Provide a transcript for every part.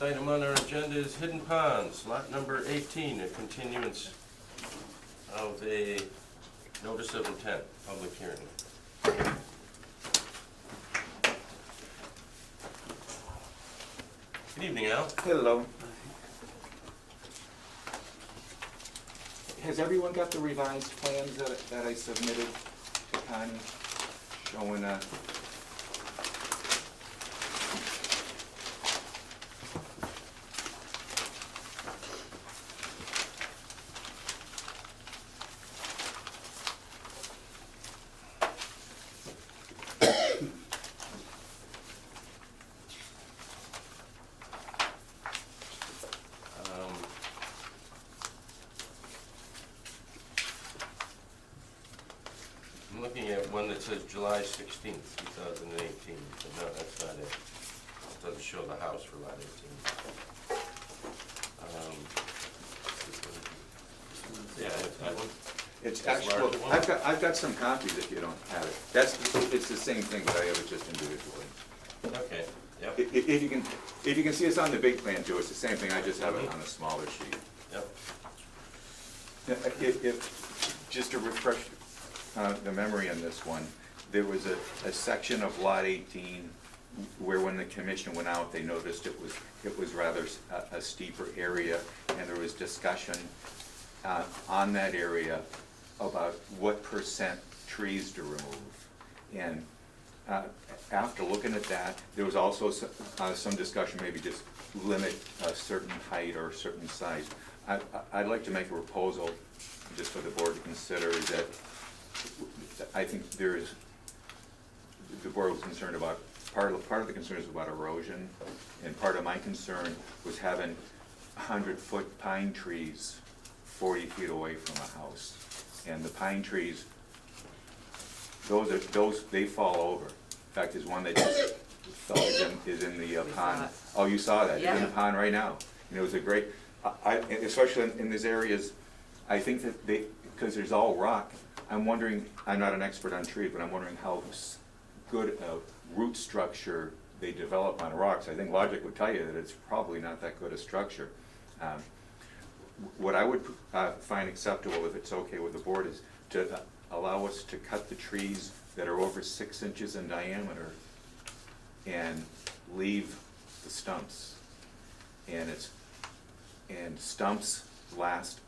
Next item on our agenda is Hidden Ponds, lot number 18, a continuance of a notice of intent, public hearing. Good evening, Al. Hello. Has everyone got the revised plans that I submitted to Connie, showing I'm looking at one that says July 16th, 2018, but no, that's not it. It doesn't show the house for lot 18. Yeah, it's that one. It's This actual, larger one? I've got some copies if you don't have it. It's the same thing, but I have it just individually. Okay, yep, If you can see it's on the big plan too, it's the same thing, I just have it on a smaller sheet. yep. Just to refresh the memory on this one, there was a section of lot 18 where when the commission went out, they noticed it was rather a steeper area, and there was discussion on that area about what percent trees to remove. And after looking at that, there was also some discussion, maybe just limit a certain height or a certain size. I'd like to make a proposal, just for the board to consider, is that I think the board was concerned about, part of the concern is about erosion, and part of my concern was having 100-foot pine trees 40 feet away from a house. And the pine trees, they fall over. In fact, there's one that just fell, is in the pond. Oh, you saw that? Yeah. It's in the pond right now. And it was a great, especially in these areas, I think that because there's all rock, I'm wondering, I'm not an expert on trees, but I'm wondering how good a root structure they develop on rocks. I think logic would tell you that it's probably not that good a structure. What I would find acceptable, if it's okay with the board, is to allow us to cut the trees that are over 6 inches in diameter and leave the stumps. And stumps last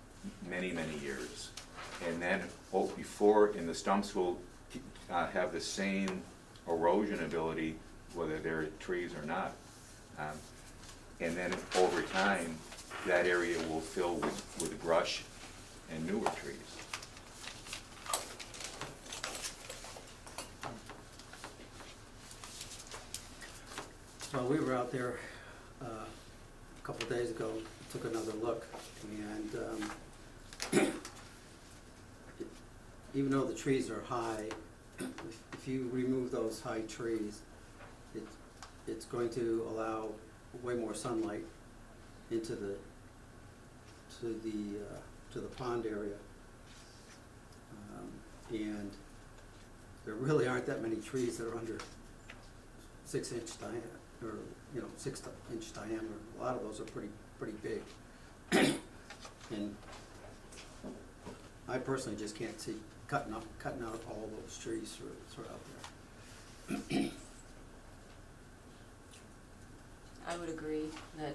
many, many years. And then and the stumps will have the same erosion ability whether they're trees or not. And then over time, that area will fill with brush and newer trees. Well, we were out there a couple of days ago, took another look, and even though the trees are high, if you remove those high trees, it's going to allow way more sunlight into the pond area, and there really aren't that many trees that are under 6 inch diameter, or 6 inch diameter. A lot of those are pretty big, and I personally just can't see cutting out all those trees throughout there. I would agree that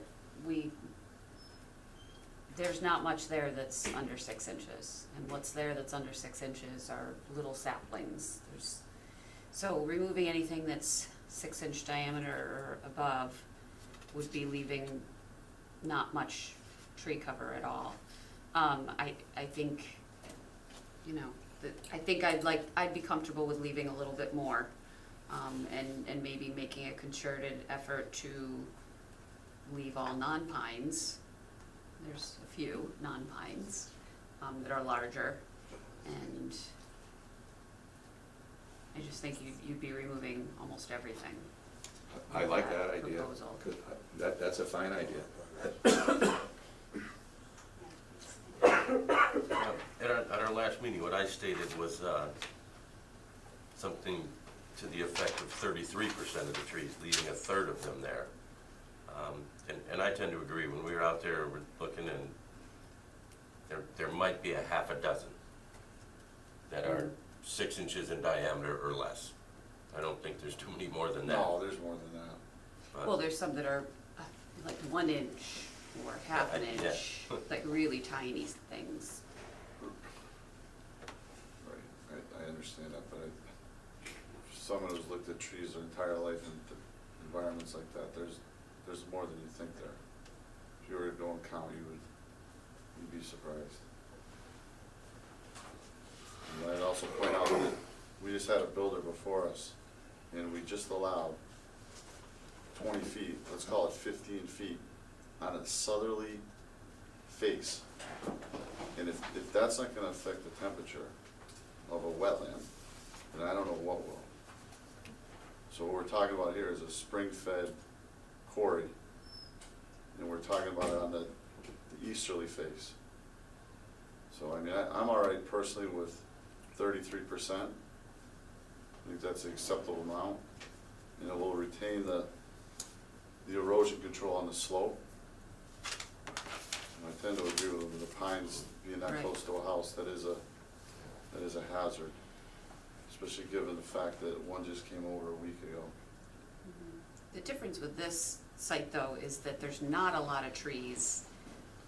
there's not much there that's under 6 inches, and what's there that's under 6 inches are little saplings. So removing anything that's 6 inch diameter or above would be leaving not much tree cover at all. I think, I think I'd be comfortable with leaving a little bit more, and maybe making a concerted effort to leave all non-pines. There's a few non-pines that are larger, and I just think you'd be removing almost everything. I like that idea, proposal. 'cause that's a fine idea. At our last meeting, what I stated was something to the effect of 33% of the trees, leaving a third of them there. And I tend to agree, when we were out there, we're looking and there might be a half a dozen that are 6 inches in diameter or less. I don't think there's too many more than that. No, there's more than that. but- Well, there's some that are like 1 inch or half an Yeah. inch, like really tiny things. Right, I understand that, but someone who's looked at trees their entire life in environments like that, there's more than you think there. If you were to go and count, you'd be surprised. And I'd also point out that we just had a builder before us, and we just allowed 20 feet, let's call it 15 feet, on a southerly face. And if that's not gonna affect the temperature of a wetland, then I don't know what will. So what we're talking about here is a spring-fed quarry, and we're talking about it on the easterly face. So I mean, I'm all right personally with 33%. I think that's an acceptable amount, and it will retain the erosion control on the slope. And I tend to agree with the pines being that Right. close to a house, that is a hazard, especially given the fact that one just came over a week ago. The difference with this site though is that there's not a lot of trees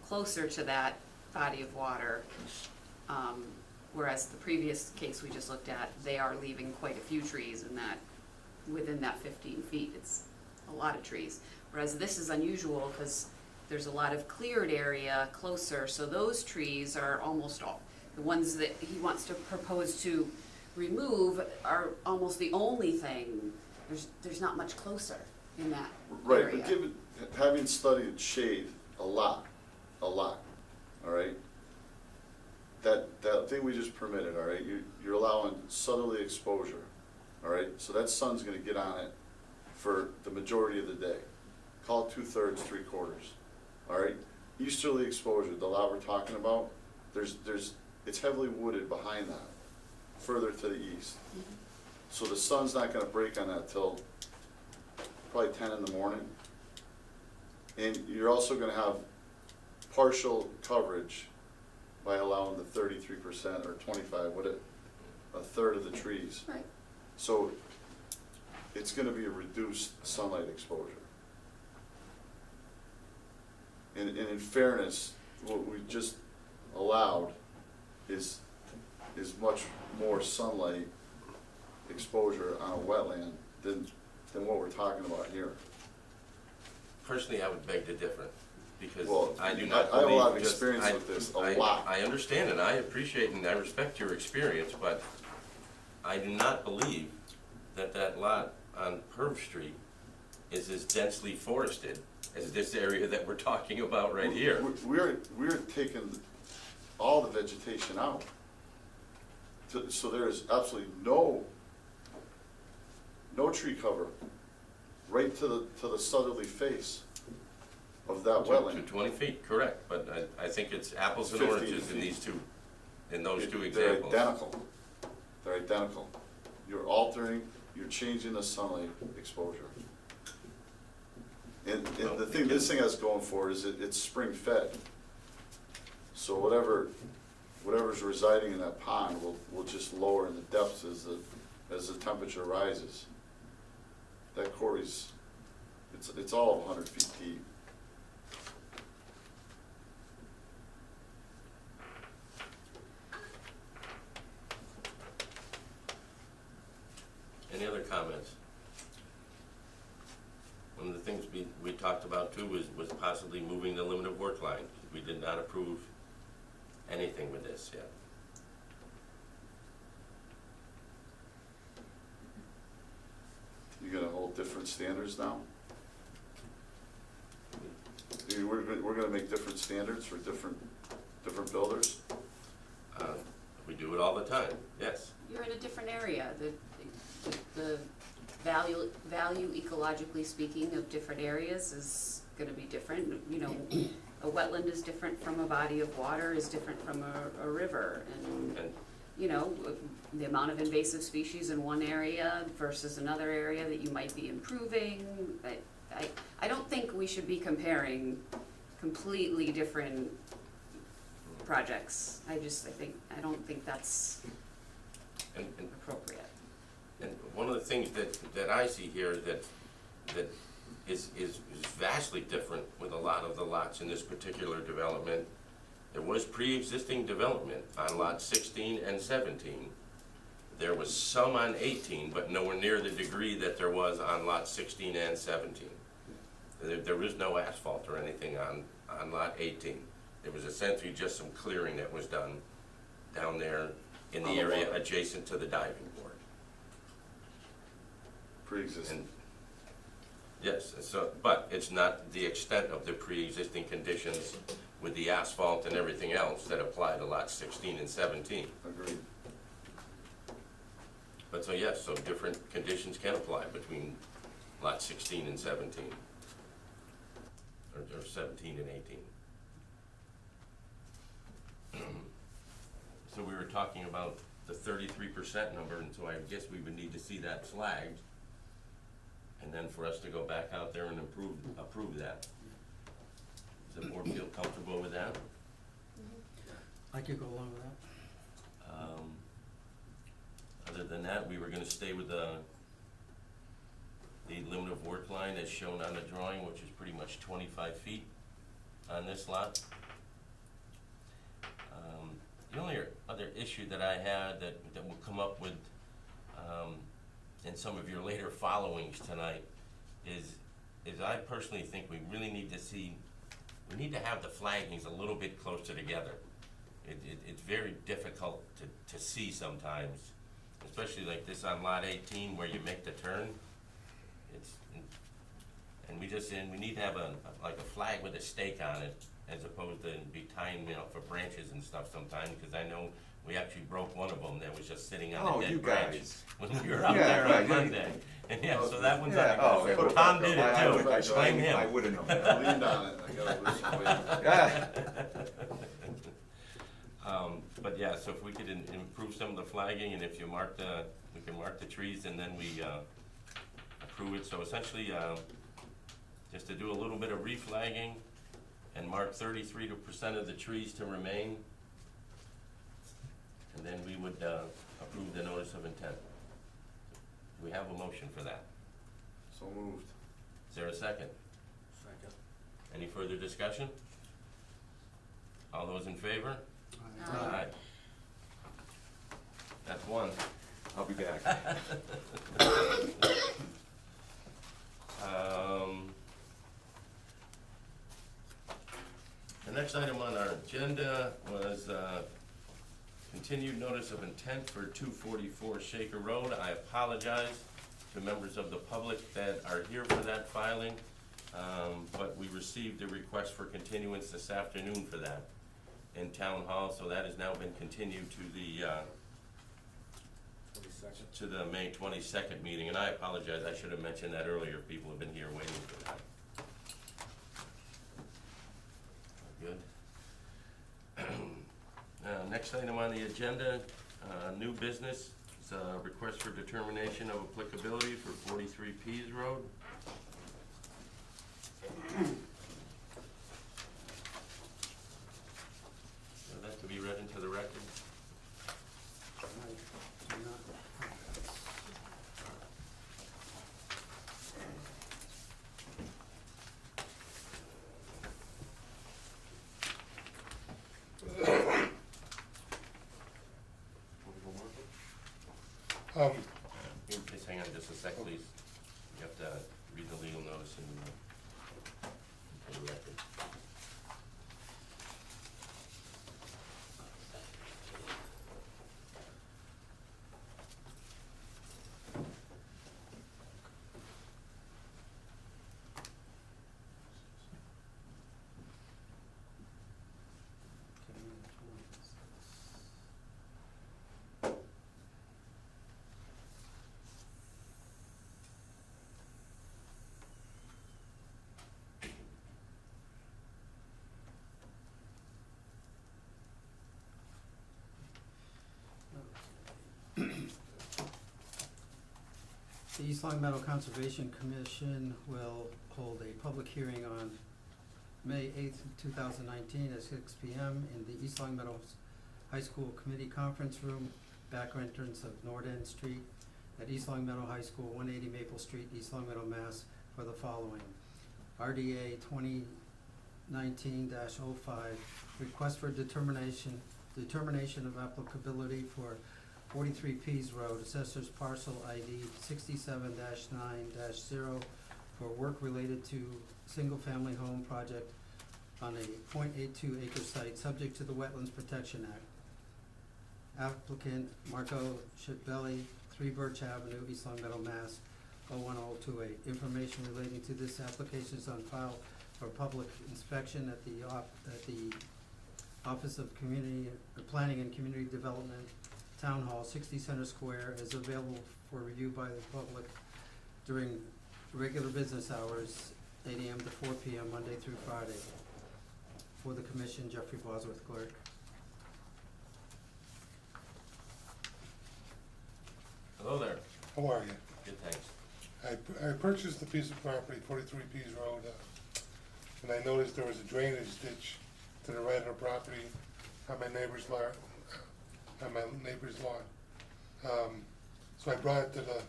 closer to that body of water. Whereas the previous case we just looked at, they are leaving quite a few trees in that, within that 15 feet, it's a lot of trees. Whereas this is unusual because there's a lot of cleared area closer, so those trees are almost all, the ones that he wants to propose to remove are almost the only thing, there's not much closer in that Right, area. but having studied shade a lot, all right? That thing we just permitted, all right, you're allowing southerly exposure, all right? So that sun's gonna get on it for the majority of the day. Call it 2/3, 3/4, all right? Easterly exposure, the lot we're talking about, it's heavily wooded behind that, further to the east. So the sun's not gonna break on that till probably 10 in the morning. And you're also gonna have partial coverage by allowing the 33% or 25, a third of the trees. Right. So it's gonna be a reduced sunlight exposure. And in fairness, what we just allowed is much more sunlight exposure on a wetland than what we're talking about here. Personally, I would beg to differ, because Well, I do not I have a lot of believe just- experience I- with this, a I- lot. I understand and I appreciate and I respect your experience, but I do not believe that lot on Perv Street is as densely forested as this area that we're talking about right here. We're taking all the vegetation out. So there is absolutely no tree cover right to the southerly face of that To wetland. 20 feet, correct, but I think it's apples and 15 oranges in feet. those two They're examples. identical. They're identical. You're changing the sunlight exposure. And Well, the thing, we this can- thing has going for it is it's spring fed. So whatever's residing in that pond will just lower in the depths as the temperature rises. That quarry's, it's all of 100 feet deep. Any other comments? One of the things we talked about too was possibly moving the limit of work line. We did not approve anything with this yet. You're gonna hold different standards now? We're gonna make different standards for different builders? We do it all the time, yes. You're in a different area, the value ecologically speaking of different areas is gonna be different, you know. A wetland is different from a body of water, is different from a river, and, And you know, the amount of invasive species in one area versus another area that you might be improving, I don't think we should be comparing completely different projects. I don't think that's And appropriate. one of the things that I see here that is vastly different with a lot of the lots in this particular development, there was pre-existing development on lot 16 and 17. There was some on 18, but nowhere near the degree that there was on lot 16 and 17. There was no asphalt or anything on lot 18. There was essentially just some clearing that was done down there in the On the area water. adjacent to the diving board. Pre-existing. And yes, so, but it's not the extent of the pre-existing conditions with the asphalt and everything else that apply to lots 16 and 17. Agreed. But so yes, so different conditions can apply between lot 16 and 17. Or 17 and 18. So we were talking about the 33% number, and so I guess we would need to see that flagged. And then for us to go back out there and approve that. Does the board feel comfortable with that? I could go along with that. Other than that, we were gonna stay with the limit of work line as shown on the drawing, which is pretty much 25 feet on this lot. The only other issue that I had that will come up with in some of your later followings tonight is I personally think we really need to we need to have the flaggings a little bit closer together. It's very difficult to see sometimes, especially like this on lot 18 where you make the turn. And we need to have like a flag with a stake on it, as opposed to be tying, for branches and stuff sometimes, because I know we actually broke one of them that was just sitting on Oh, a you dead branch guys. when we were out Yeah, there right, on yeah. Monday. And yeah, so that one's Yeah, oh, on, yeah. Tom did I it would- too, blame I him. would've known I that. leaned on it, I gotta lose some weight. Yeah. But yeah, so if we could improve some of the flagging, and if you we can mark the trees, and then we approve it. So essentially, just to do a little bit of reflagging and mark 33% of the trees to remain, and then we would approve the notice of intent. Do we have a motion for that? So moved. Is there a second? Second. Any further discussion? All those in favor? Aye. That's one. I'll be back. The next item on our agenda was continued notice of intent for 244 Shaker Road. I apologize to members of the public that are here for that filing, but we received a request for continuance this afternoon for that in Town Hall, so that has now been continued to the May 22nd meeting, and I apologize, I should have mentioned that earlier. People have been here waiting for that. Good. Next item on the agenda, new business, is a request for determination of applicability for 43 Pease Road. So that to be read into the record. I do not. Just hang on just a sec, please. You have to read the legal notice into the record. East Long Meadow Conservation Commission will hold a public hearing on May 8th, 2019 at 6 p.m. in the East Long Meadows High School Committee Conference Room, back entrance of Nord End Street at East Long Meadow High School, 180 Maple Street, East Long Meadow, Mass. For the following: RDA 2019-05, request for determination of applicability for 43 Pease Road, Assessor's Parcel ID 67-9-0 for work related to single-family home project on a .82 acre site, subject to the Wetlands Protection Act. Applicant Marco Chibelli, 3 Birch Avenue, East Long Meadow, Mass. 01028. Information relating to this application is on file for public inspection at the Office of Planning and Community Development, Town Hall, 60 Center Square, is available for review by the public during regular business hours, 8 a.m. to 4 p.m., Monday through Friday. For the commission, Jeffrey Bosworth, clerk. Hello there. How are you? Good, thanks. I purchased a piece of property, 43 Pease Road, and I noticed there was a drainage ditch to the right of the property on my neighbor's lawn. So I brought it to the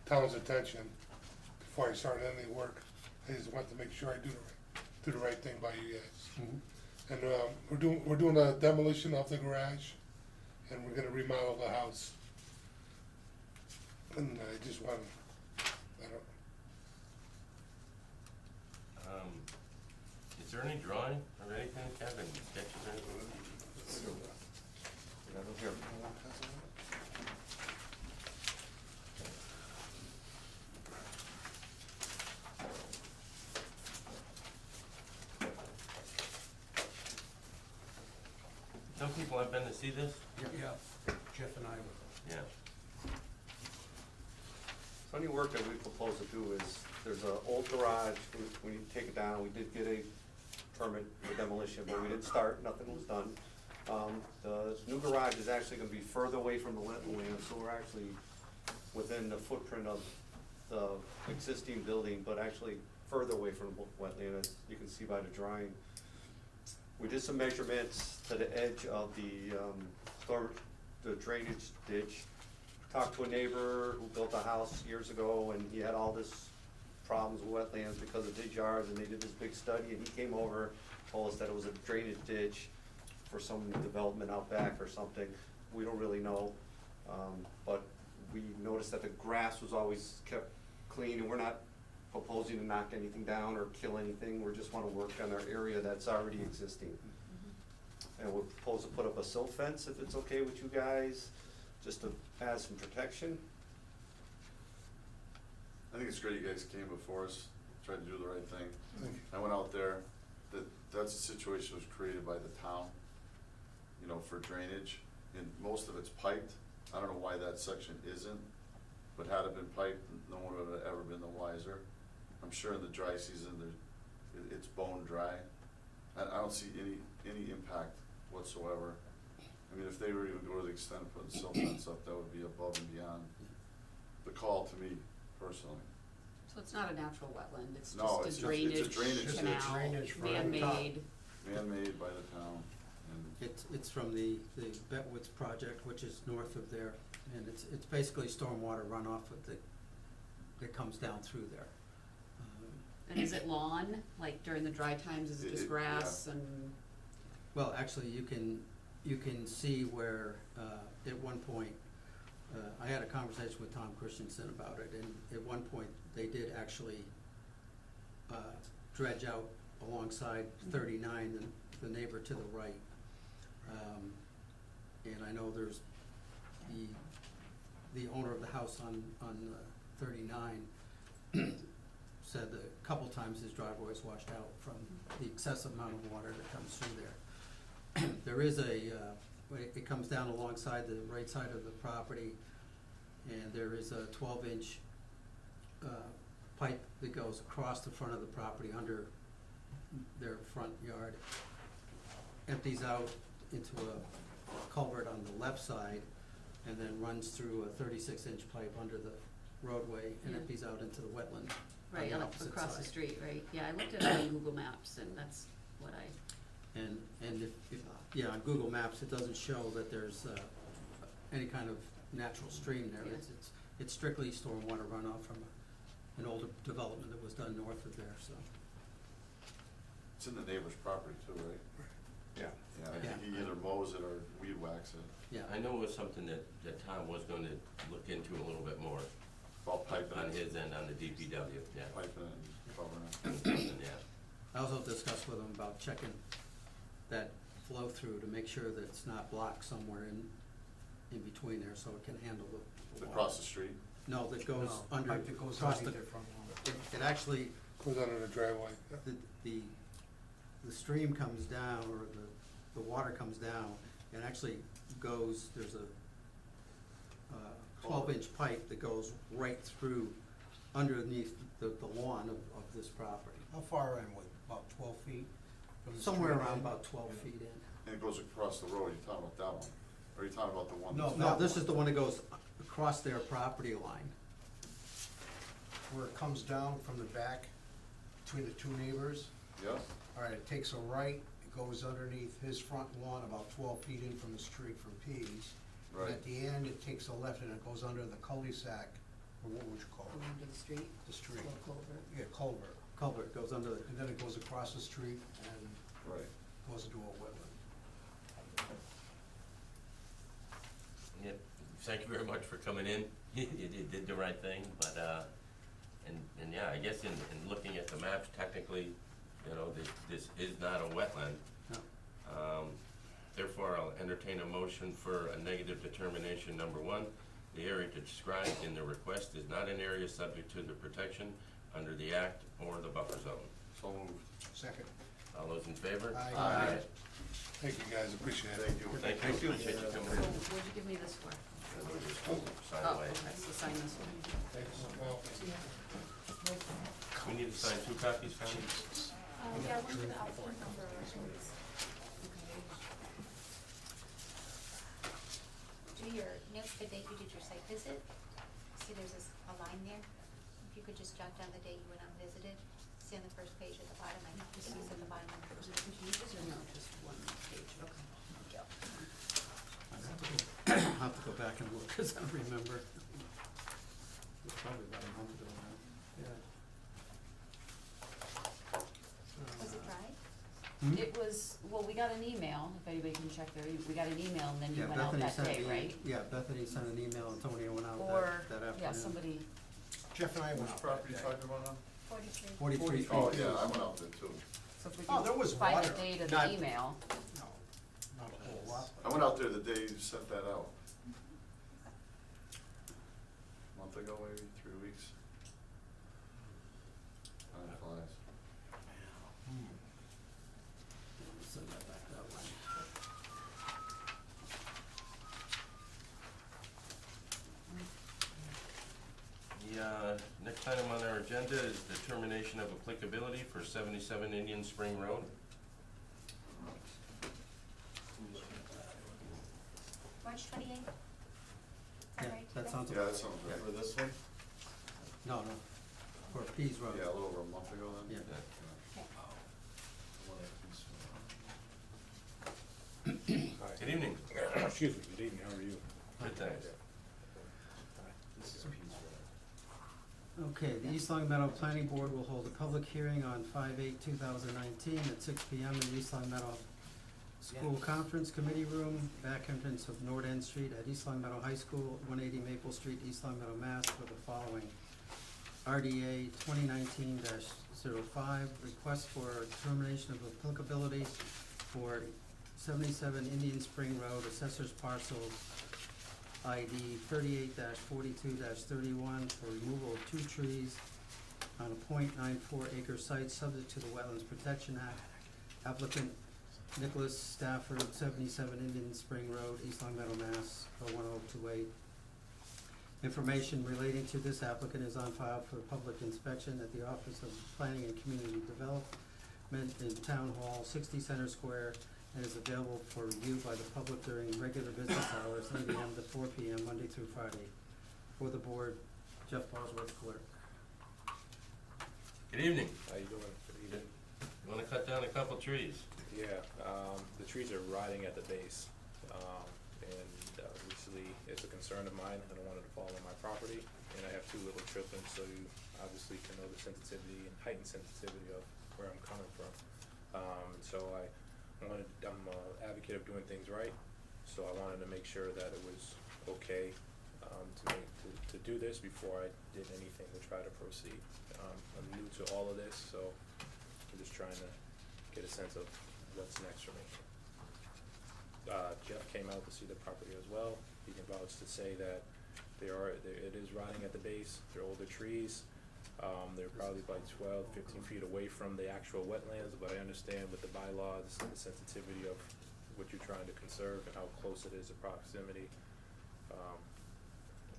town's attention before I started any work. I just wanted to make sure I do the right thing by you guys. And we're doing a demolition of the garage, and we're gonna remodel the house. And I just want to, Is there any drawing or anything, Kevin, sketches or anything? Some people have been to see this? Yeah, Jeff and I were. Yeah. So any work that we propose to do is, there's an old garage, we need to take it down, we did get a permit for demolition, but we didn't start, nothing was done. The new garage is actually gonna be further away from the wetland, so we're actually within the footprint of the existing building, but actually further away from the wetland, as you can see by the drawing. We did some measurements to the edge of the drainage ditch. Talked to a neighbor who built a house years ago, and he had all this problems with wetlands because of his yards, and they did this big study, and he came over, told us that it was a drainage ditch for some development out back or something. We don't really know, but we noticed that the grass was always kept clean, and we're not proposing to knock anything down or kill anything. We just want to work on our area that's already existing. And we propose to put up a silt fence, if it's okay with you guys, just to add some protection. I think it's great you guys came before us, tried to do the right thing. Thank you. I went out there, that's a situation that was created by the town, you know, for drainage, and most of it's piped. I don't know why that section isn't, but had it been piped, no one would have ever been the wiser. I'm sure in the dry season, it's bone dry. I don't see any impact whatsoever. I mean, if they were even go to the extent of putting silt fence up, that would be above and beyond the call to me personally. So it's not a natural wetland, it's No, just it's a drainage drainage canal, drainage from the man-made. Man-made by the town, and It's from the Betwoods project, which is north of there, and it's basically stormwater runoff that comes down through there. And is it lawn, like during the dry times, is it just It- grass and? Well, actually, you can see where, at one point, I had a conversation with Tom Christensen about it, and at one point, they did actually dredge out alongside 39, the neighbor to the right. And I know there's the owner of the house on 39 said that a couple times his driveway was washed out from the excessive amount of water that comes through there. There is it comes down alongside the right side of the property, and there is a 12-inch pipe that goes across the front of the property under their front yard, empties out into a culvert on the left side, and then runs through a 36-inch pipe under the roadway and Yeah. empties out into the wetland on Right, the opposite across the side. street, right, yeah, I looked at it on Google Maps, and that's what I, And if, yeah, on Google Maps, it doesn't show that there's, any kind of natural stream there. Yeah. It's strictly stormwater runoff from an older development that was done north of there, so. It's in the neighbor's property too, right? Yeah. Yeah, I Yeah. think he either mows it or weed whacks it, Yeah, I know it was something that Tom was gonna look into a little bit more about piping on it, his end, on the DPW, yeah. piping it and covering it. Yeah, I also discussed with him about checking that flow through to make sure that it's not blocked somewhere in between there, so it can handle the water. Across the street, No, that goes No, under, pipe that goes across the, underneath their front lawn. it actually, Goes under the driveway. the stream comes down, or the water comes down, and actually goes, there's a 12-inch pipe that goes right through underneath the lawn of this property. How far in, with about 12 feet from the street? Somewhere around end? about 12 feet in. and it goes across the road, you're talking about that one, or you're talking about the one No, that's? No, this is the one that goes across their property line. Where it comes down from the back between the two neighbors. Yeah, All right, it takes a right, it goes underneath his front lawn about 12 feet in from the street from Pease. And right, at the end, it takes a left and it goes under the cul-de-sac, or what would you call go it? under the street, The street. little culvert. Yeah, culvert. Culvert goes under the, And then it goes across the street and right. goes into a wetland. yeah, thank you very much for coming in, you did the right thing, but, and yeah, I guess in looking at the maps, technically, you know, this is not a wetland. no. Therefore, I'll entertain a motion for a negative determination. Number one, the area described in the request is not an area subject to the protection under the act or the buffer zone. So moved. Second. All those in favor? Aye. Thank you, guys, appreciate it. Thank you. Thank you, appreciate you So, coming in. what'd you give me this for? We'll just sign Oh, away. okay, so sign this one. Thanks. Well, We need to sign 2 copies, Connie? Yeah, one for the outfit number, please. Do your, next, the date you did your site visit, see there's a line there? If you could just jot down the date you went out and visited, see on the first page at the bottom, I think this is at the bottom of the Was first it 2 page. pages or no, just one page? Okay. I'll have to go back and look, because I don't remember. It's probably about a month ago now, yeah. Was it dry? Hmm? It was, well, we got an email, if anybody can check there, we got an email and then you Yeah, went out Bethany that sent day, me- right? Yeah, Bethany sent an email, and Tony went out Or, that afternoon. yeah, somebody, Jeff and I went Which out. property you that day. talking about now? 43. 43 feet. Oh, yeah, I went out there too. so if we Oh, there was can find water. the date of Not- the email. No, not a whole lot. I went out there the day you sent that out. A month ago, maybe, 3 weeks. Time flies. Send that back that way. The next item on our agenda is determination of applicability for 77 Indian Spring Road. March 28th? Is that Yeah, right? that today? sounds Yeah, that sounds right. For this one? No, no, for Pease Road. Yeah, a little over a month ago then? Yeah. Okay. Good evening. Excuse me, good evening, how are you? Good, thanks. This is Pease Road. Okay, the East Long Meadow Planning Board will hold a public hearing on 5/8/2019 at 6 PM in East Long Meadow School Conference Committee Room, back entrance of Nord End Street at East Long Meadow High School, 180 Maple Street, East Long Meadow, Mass. For the following: RDA 2019-05, request for determination of applicability for 77 Indian Spring Road, Assessor's Parcel ID 38-42-31 for removal of 2 trees on a .94 acre site subject to the Wetlands Protection Act. Applicant Nicholas Stafford, 77 Indian Spring Road, East Long Meadow, Mass. 01028. Information relating to this applicant is on file for public inspection at the Office of Planning and Community Development in Town Hall, 60 Center Square, and is available for review by the public during regular business hours, 8 AM to 4 PM, Monday through Friday. For the board, Jeff Bosworth, clerk. Good evening. How you doing? Good evening. You wanna cut down a couple trees? Yeah, the trees are rotting at the base. And recently, it's a concern of mine. I don't want it to fall on my property. And I have two little children, so you obviously can know the sensitivity and heightened sensitivity of where I'm coming from. So I'm an advocate of doing things right. So I wanted to make sure that it was okay to do this before I did anything to try to proceed. I'm new to all of this, so I'm just trying to get a sense of what's next for me. Jeff came out to see the property as well. He can vouch to say that it is rotting at the base. They're older trees. They're probably like 12, 15 feet away from the actual wetlands, but I understand with the bylaws and the sensitivity of what you're trying to conserve and how close it is, the proximity,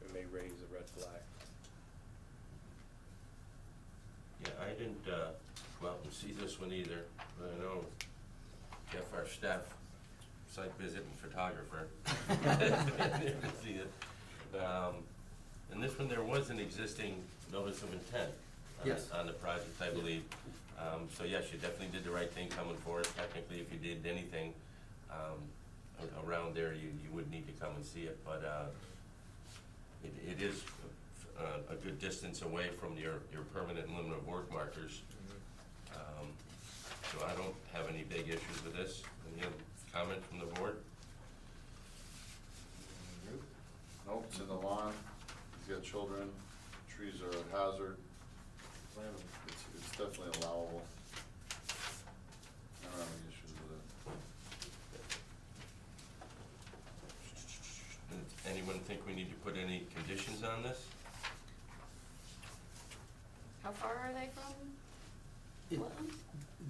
it may raise a red flag. Yeah, I didn't, go out and see this one either, but I know Jeff, our staff, site visit and photographer. Didn't see it. And this one, there was an existing notice of intent Yes. on the project, I believe. So yes, you definitely did the right thing coming forward. Technically, if you did anything, around there, you would need to come and see it, but, it is a good distance away from your permanent limit of work markers. So I don't have any big issues with this. Any other comment from the board? Nope, it's in the lawn, he's got children, trees are a hazard. It's definitely allowable. I don't have any issues with it. Does anyone think we need to put any conditions on this? How far are they from It- wetlands?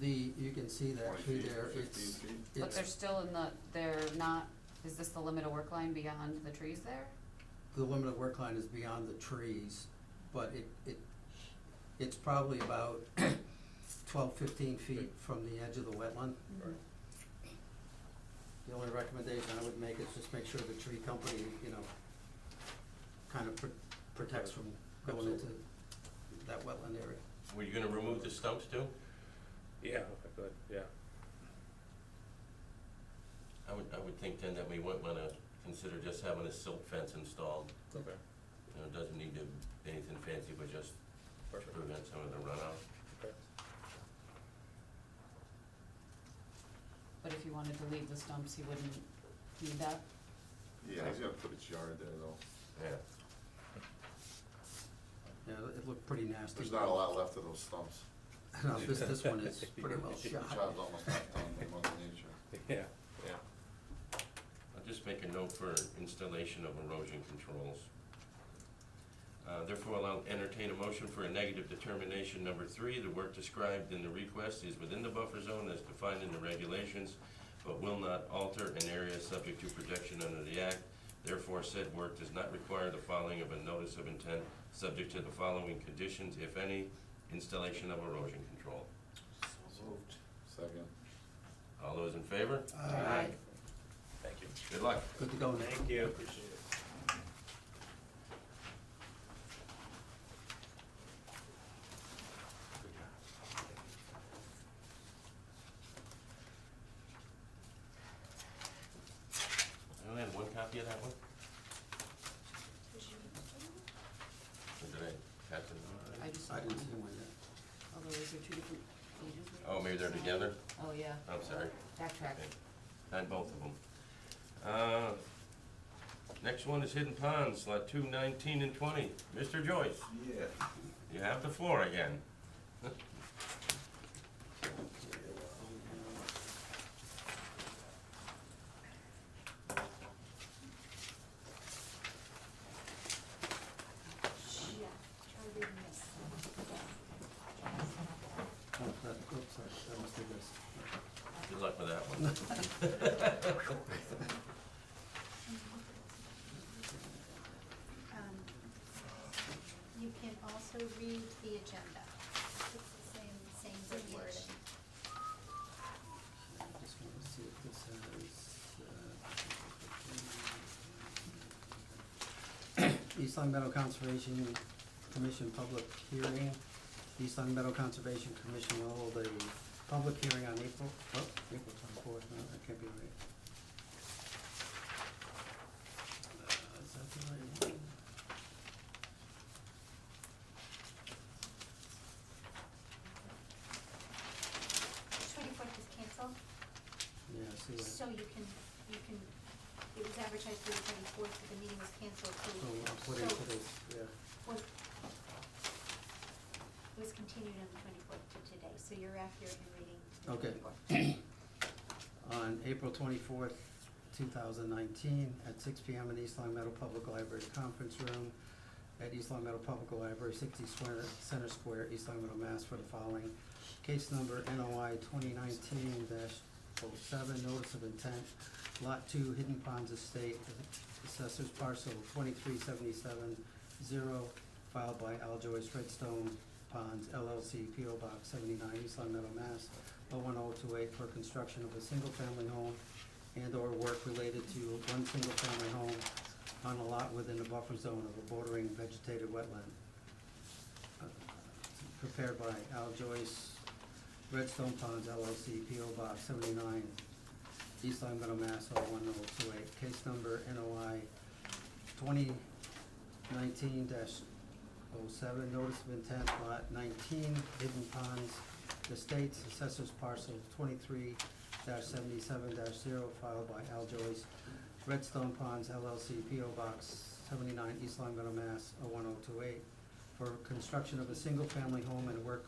You can see that 20 tree feet, there, 15 it's, feet? But they're it's, still they're not, is this the limit of work line beyond the trees there? the limit of work line is beyond the trees, but it's probably about 12, 15 feet from the edge of the wetland. Right. The only recommendation I would make is just make sure the tree company, kind of protects from going into that wetland area. Were you gonna remove the stumps too? Yeah, if I could, yeah. I would think then that we would wanna consider just having a silt fence installed. Okay. It doesn't need to be anything fancy, but just to Perfect. prevent some of the runoff. Okay. But if you wanted to leave the stumps, he wouldn't need that? Yeah, he's gonna put his yard there though. Yeah. Yeah, it looked pretty nasty. There's not a lot left of those stumps. No, this one is pretty well The shot. job's almost half done by Mother Nature. Yeah, yeah. I'll just make a note for installation of erosion controls. Therefore, I'll entertain a motion for a negative determination number 3. The work described in the request is within the buffer zone as defined in the regulations, but will not alter an area subject to protection under the Act. Therefore, said work does not require the filing of a notice of intent, subject to the following conditions, if any: installation of erosion control. So moved. Second. All those in favor? Aye. Thank you. Good luck. Good to go, Nick. Thank you. Appreciate it. I only had one copy of that one. Or did I pass it on? I just, I didn't see one yet. although those are two different pages. Oh, maybe they're together? Oh, yeah. I'm sorry. Backtrack. Okay. On both of them. Next one is Hidden Ponds, lot 2, 19, and 20. Mr. Joyce, Yeah. you have the floor again. Yeah, try reading this. Oh, oops, sorry, that must be this. Good luck with that one. You can also read the agenda. It's the same wording. I just want to see if this has, East Long Meadow Conservation Commission public hearing. East Long Meadow Conservation Commission will hold a public hearing on April 24th, no, that can't be right. Is that the right one? Twenty-fourth is canceled, Yeah, I see that. so you can, it was advertised for the twenty-fourth, but the meeting was canceled, so. So I'll put into so this, yeah. was- It was continued on the twenty-fourth to today, so you're accurate in reading the Okay. 24th. On April 24th, 2019, at 6 PM in East Long Meadow Public Library Conference Room at East Long Meadow Public Library, 60 Center Square, East Long Meadow, Mass. For the following: case number NOI 2019-07, notice of intent, Lot 2, Hidden Ponds Estate, Assessors Parcel 23770, filed by Al Joyce Redstone Ponds LLC, P.O. Box 79, East Long Meadow, Mass. 01028, for construction of a single-family home and/or work related to one single-family home on a lot within the buffer zone of a bordering vegetated wetland. Prepared by Al Joyce Redstone Ponds LLC, P.O. Box 79, East Long Meadow, Mass. 01028. Case number NOI 2019-07, notice of intent, Lot 19, Hidden Ponds Estates, Assessors Parcel 23-77-0, filed by Al Joyce Redstone Ponds LLC, P.O. Box 79, East Long Meadow, Mass. 01028, for construction of a single-family home and/or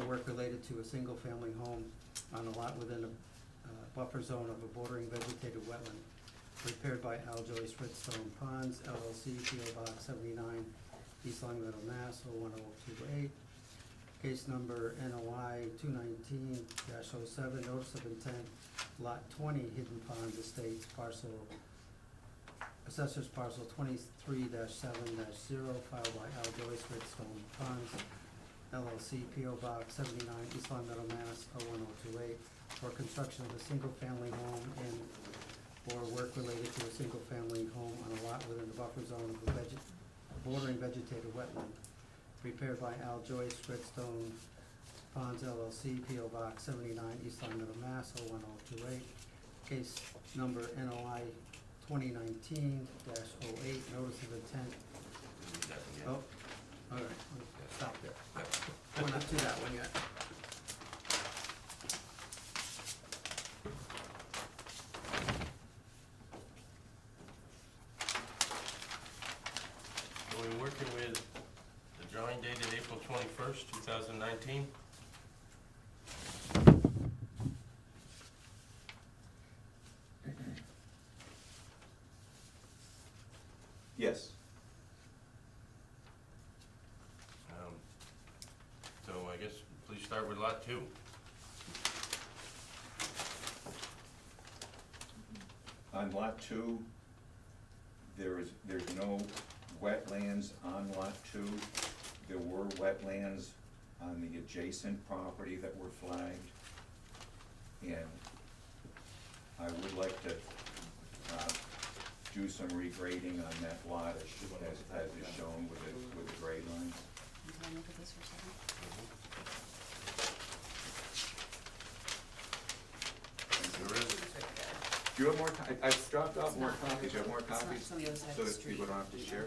work related to a single-family home on a lot within a buffer zone of a bordering vegetated wetland, prepared by Al Joyce Redstone Ponds LLC, P.O. Box 79, East Long Meadow, Mass. 01028. Case number NOI 219-07, notice of intent, Lot 20, Hidden Ponds Estates, Assessors Parcel 23-7-0, filed by Al Joyce Redstone Ponds LLC, P.O. Box 79, East Long Meadow, Mass. 01028, for construction of a single-family home and/or work related to a single-family home on a lot within the buffer zone of a bordering vegetated wetland, prepared by Al Joyce Redstone Ponds LLC, P.O. Box 79, East Long Meadow, Mass. 01028. Case number NOI 2019-08, notice of intent. Oh, all right, stop there. We're not to that one yet. Are we working with the drawing dated April 21st, 2019? Yes. So I guess please start with Lot 2. On Lot 2, there's no wetlands on Lot 2. There were wetlands on the adjacent property that were flagged. And I would like to do some regrading on that lot as is shown with the grade lines. Can I look at this for a second? There is. Do you have more, I've dropped off more copies, you have more It's not copies? on the other side of So the that people street. don't have to share?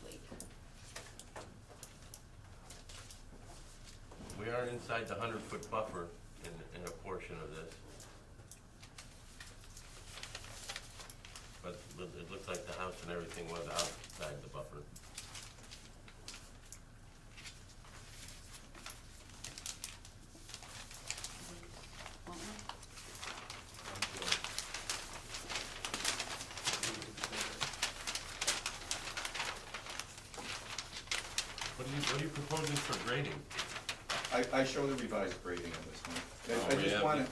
Wait. We are inside the 100-foot buffer in a portion of this. But it looks like the house and everything was outside the buffer. Want one? What are you proposing for grading? I show the revised grading on this one. Oh, I just yeah. wanna,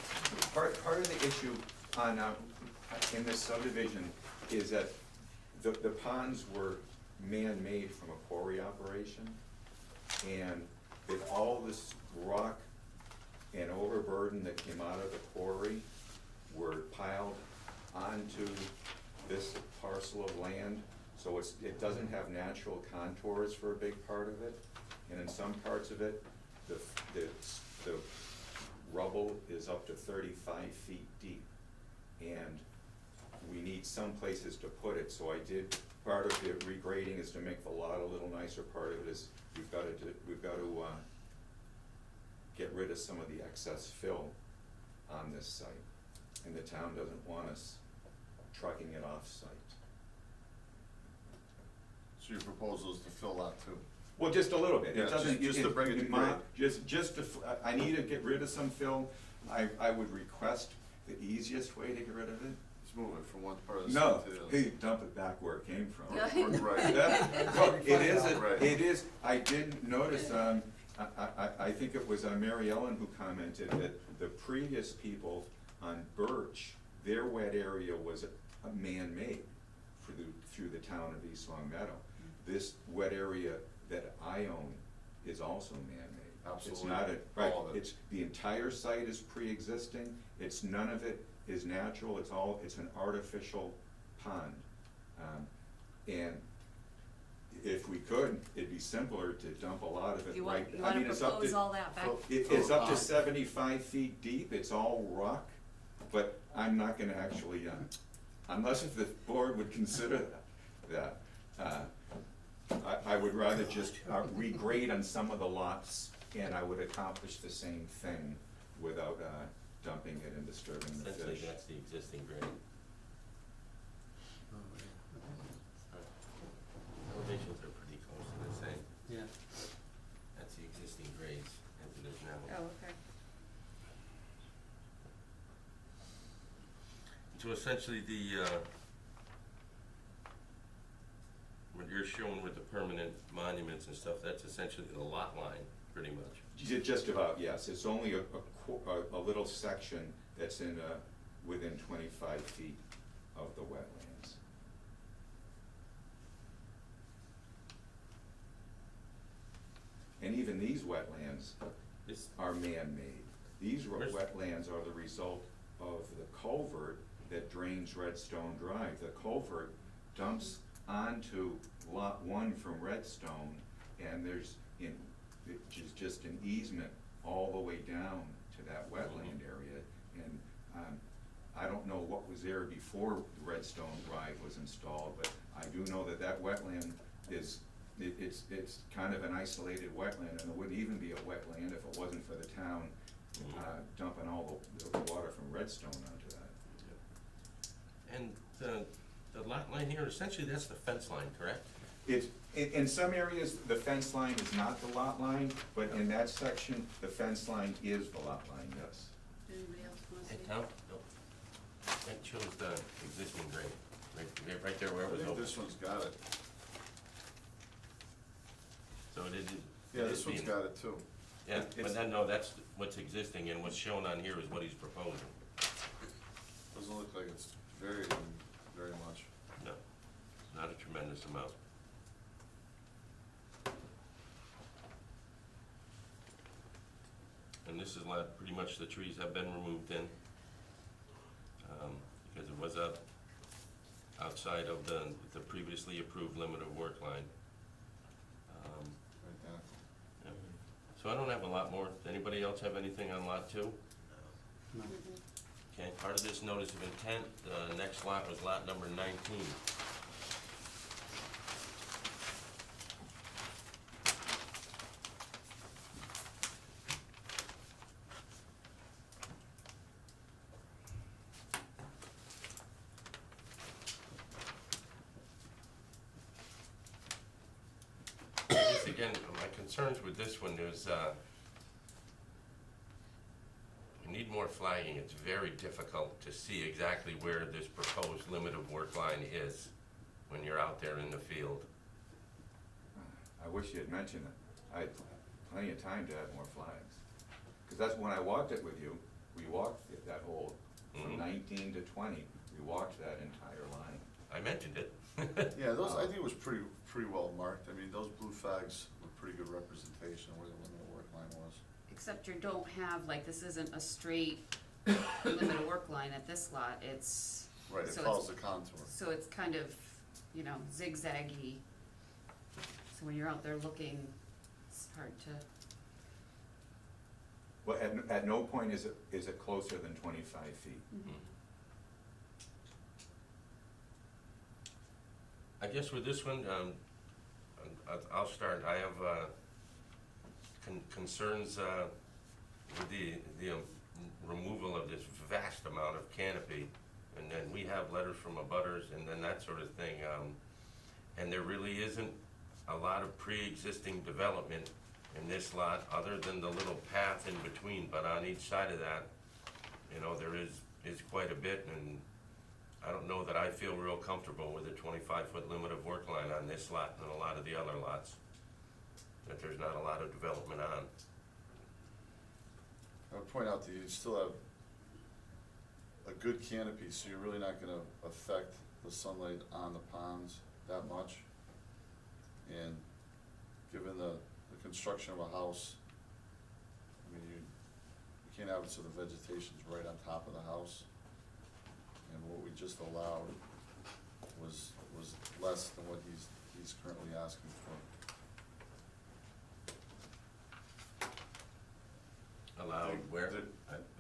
part of the issue on, in this subdivision is that the ponds were man-made from a quarry operation, and with all this rock and overburden that came out of the quarry were piled onto this parcel of land, So it doesn't have natural contours for a big part of it, and in some parts of it, the rubble is up to 35 feet deep. And we need some places to put it, so I did, part of the regrading is to make the lot a little nicer, part of it is we've got to get rid of some of the excess fill on this site, and the town doesn't want us trucking it off-site. So your proposal is to fill that too? Well, just a little bit, Yeah, it doesn't. just to bring it to grade. Just to, I need to get rid of some fill, I would request the easiest way to get rid of it. Just move it from one part of the No, site to the other. hey, dump it back where it came from. Right. Well, Right. it is, I did notice, I think it was Mary Ellen who commented that the previous people on Birch, their wet area was man-made through the town of East Long Meadow. This wet area that I own is also man-made. Absolutely. It's not All of it. it's, the entire site is pre-existing, none of it is natural, it's an artificial pond. And if we could, it'd be simpler to dump a lot of it You right. want, you I wanna mean, it's up propose to- all that back? It's up to 75 feet deep, it's all rock, but I'm not gonna actually, unless if the board would consider that, I would rather just regrade on some of the lots, and I would accomplish the same thing without dumping it and disturbing the Essentially, fish. that's the existing grade. Oh, yeah. Elevations are pretty close to the same. Yeah. That's the existing grades as it is now. Oh, okay. So essentially, what you're showing with the permanent monuments and stuff, that's essentially the lot line, pretty much. Just about, yes, it's only a little section that's within 25 feet of the wetlands. And even these wetlands This, are man-made. These Where's- wetlands are the result of the culvert that drains Redstone Drive. The culvert dumps onto Lot 1 from Redstone, and which is just an easement all the way down to that wetland area. And I don't know what was there before Redstone Drive was installed, but I do know that wetland is, it's kind of an isolated wetland, and it wouldn't even be a wetland if it wasn't for the town dumping all the water from Redstone onto that. and the lot line here, essentially, that's the fence line, correct? In some areas, the fence line is not the lot line, but in that section, the fence line is the lot line, yes. Anybody else wanna Hey, see? Tom? No. That shows the existing grade, right there where it I was think open. this one's got it. So it is. Yeah, it this is one's being- got it too. Yeah, It's- but then, no, that's what's existing, and what's shown on here is what he's proposing. Doesn't look like it's varied very much. No, not a tremendous amount. And this is lot, pretty much the trees have been removed in, because it was outside of the previously approved limit of work line. Right there. Yeah. So I don't have a lot more. Does anybody else have anything on lot 2? No. Okay, part of this notice of intent, the next lot was lot number 19. This again, my concerns with this one is, we need more flagging. It's very difficult to see exactly where this proposed limit of work line is when you're out there in the field. I wish you had mentioned it. I had plenty of time to add more flags. Because that's when I walked it with you, we walked that whole, from Mhm. 19 to 20, we walked that entire line. I mentioned it. Yeah, those, I think it was pretty well marked. I mean, those blue flags were pretty good representation of where the limit of work line was. Except you don't have, like, this isn't a straight limit of work line at this lot, it's. Right, it so follows it's- the contour. So it's kind of you know, zigzaggy. So when you're out there looking, it's hard to, Well, at no point is it closer than 25 feet. I guess with this one, I'll start. I have concerns with the removal of this vast amount of canopy. And then we have letters from abutters and then that sort of thing. And there really isn't a lot of pre-existing development in this lot other than the little path in between. But on each side of that, you know, there is quite a bit. And I don't know that I feel real comfortable with a 25-foot limit of work line on this lot and a lot of the other lots, that there's not a lot of development on. I would point out that you still have a good canopy, so you're really not gonna affect the sunlight on the ponds that much. And given the construction of a house, I mean, you can't have it so the vegetation's right on top of the house. And what we just allowed was less than what he's currently asking for. Allowed where? The-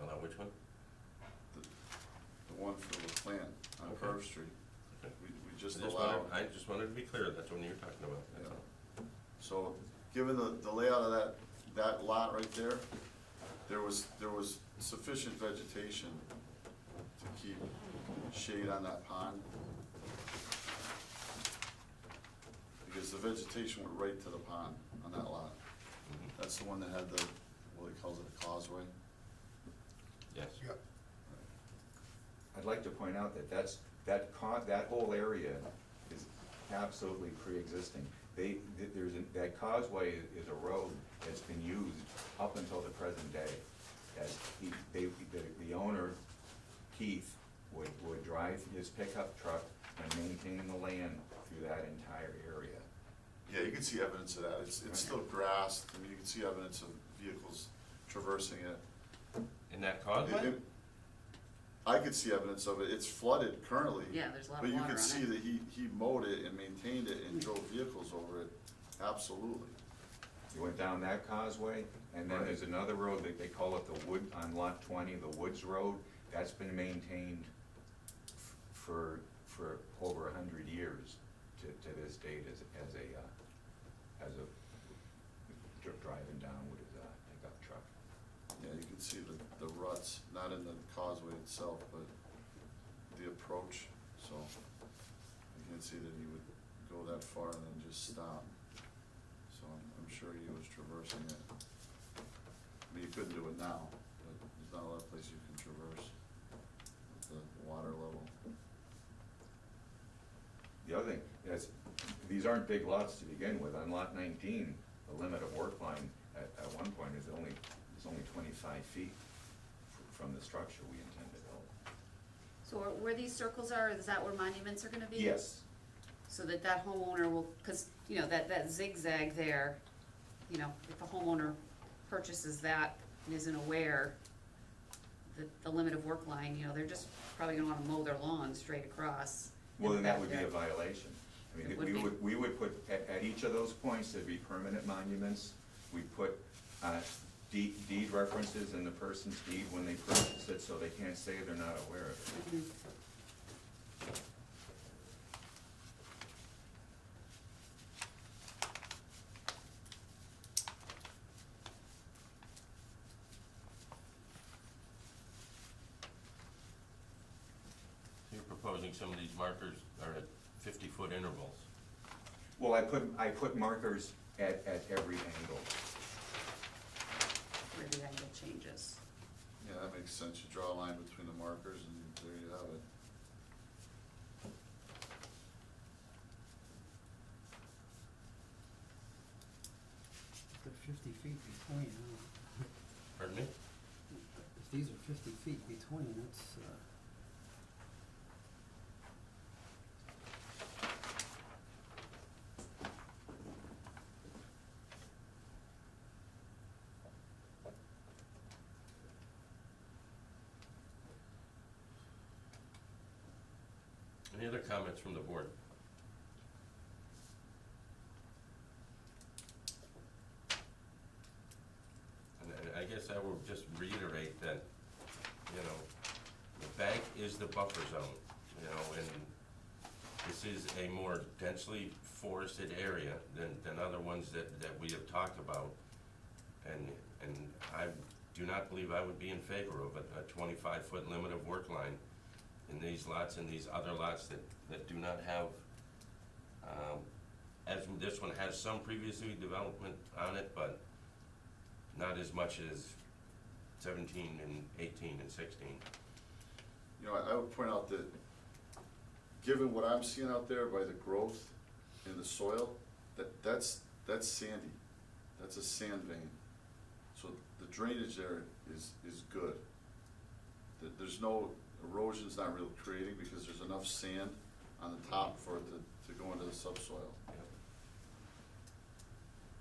Allow which one? The one for the plant on Okay. Perv Street. Okay. We just I allowed. just wanted to be clear, that's what you're talking about, that's Yeah. all. So, given the layout of that lot right there, there was sufficient vegetation to keep shade on that pond. Because the vegetation went right to the pond on that lot. That's the one that had the, what he calls it, a causeway. Yes. Yep. I'd like to point out that that whole area is absolutely pre-existing. That causeway is a road that's been used up until the present day. As the owner, Keith, would drive his pickup truck and maintain the land through that entire area. Yeah, you can see evidence of that. It's still grass. I mean, you can see evidence of vehicles traversing it. In that causeway? I could see evidence of it. It's flooded currently. yeah, there's a lot But of you water could on see it. that he mowed it and maintained it and drove vehicles over it, absolutely. You went down that causeway, and then Right. there's another road, they call it the Wood, on lot 20, the Woods Road. That's been maintained for over 100 years to this date as a driving down with his pickup truck. Yeah, you can see the ruts, not in the causeway itself, but the approach, so you can see that he would go that far and then just stop. So I'm sure he was traversing it. I mean, you couldn't do it now, but there's not a lot of places you can traverse with the water level. The other thing is, these aren't big lots to begin with. On lot 19, the limit of work line at one point is only 25 feet from the structure we intend to build. So where these circles are, is that where monuments are gonna be? Yes, So that homeowner will, cause, you know, that zigzag there, you know, if a homeowner purchases that and isn't aware that the limit of work line, you know, they're just probably gonna wanna mow their lawn straight across. in well, the then that would be a backyard. violation. I mean, It would be. we would put, at each of those points, there'd be permanent monuments. We'd put deed references in the person's deed when they purchase it, so they can't say they're not aware of it. Mhm. You're proposing some of these markers are at 50-foot intervals. Well, I put markers at every angle. Where the angle changes. Yeah, that makes sense. You draw a line between the markers and there you have it. They're 50 feet between, huh? Pardon me? If these are 50 feet between, that's, Any other comments from the board? just reiterate that, you know, the bank is the buffer zone, you know, and this is a more densely forested area than other ones that we have talked about. And I do not believe I would be in favor of a 25-foot limit of work line in these lots and these other lots that do not have, as this one has some previously development on it, but not as much as 17 and 18 and 16. You know, I would point out that, given what I'm seeing out there by the growth in the soil, that's sandy. That's a sand vein. So the drainage there is good. There's no, erosion's not really creating because there's enough sand on the top for it to go into the subsoil. I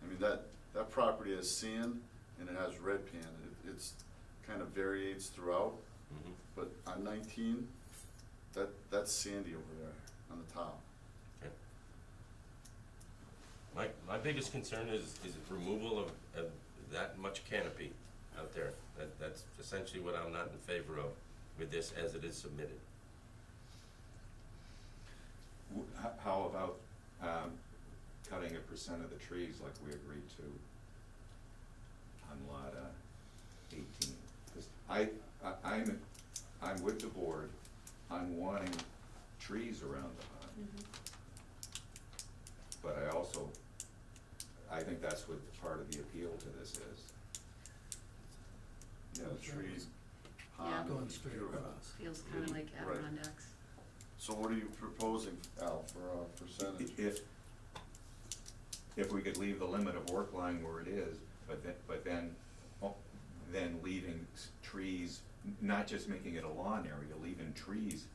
mean, that property has sand and it has red pan. It's kind of variates throughout, Mhm. but on 19, that's sandy over there on the top. Okay. My biggest concern is removal of that much canopy out there. That's essentially what I'm not in favor of with this as it is submitted. How about cutting 1% of the trees like we agreed to on lot 18? 'Cause I'm with the board on wanting trees around the pond. But I think that's what part of the appeal to this is. Yeah, the trees, Yeah. pond. Going straight beautiful. across. Feels kind of like Right. Adirondacks. So what are you proposing, Al, for a percentage? If we could leave the limit of work line where it is, but then leaving trees, not just making it a lawn area, leaving trees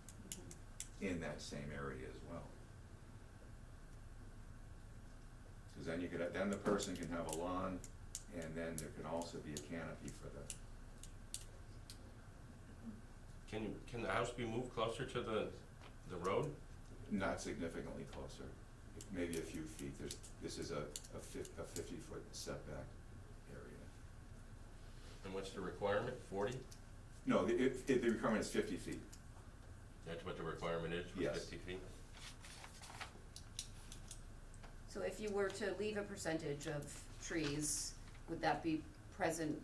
in that same area as well. Because then the person can have a lawn, and then there can also be a canopy for the, Can the house be moved closer to the road? not significantly closer, maybe a few feet. This is a 50-foot setback area. And what's the requirement, 40? No, the requirement is 50 feet. That's what the requirement is, for Yes. 50 feet? So if you were to leave a percentage of trees, would that be present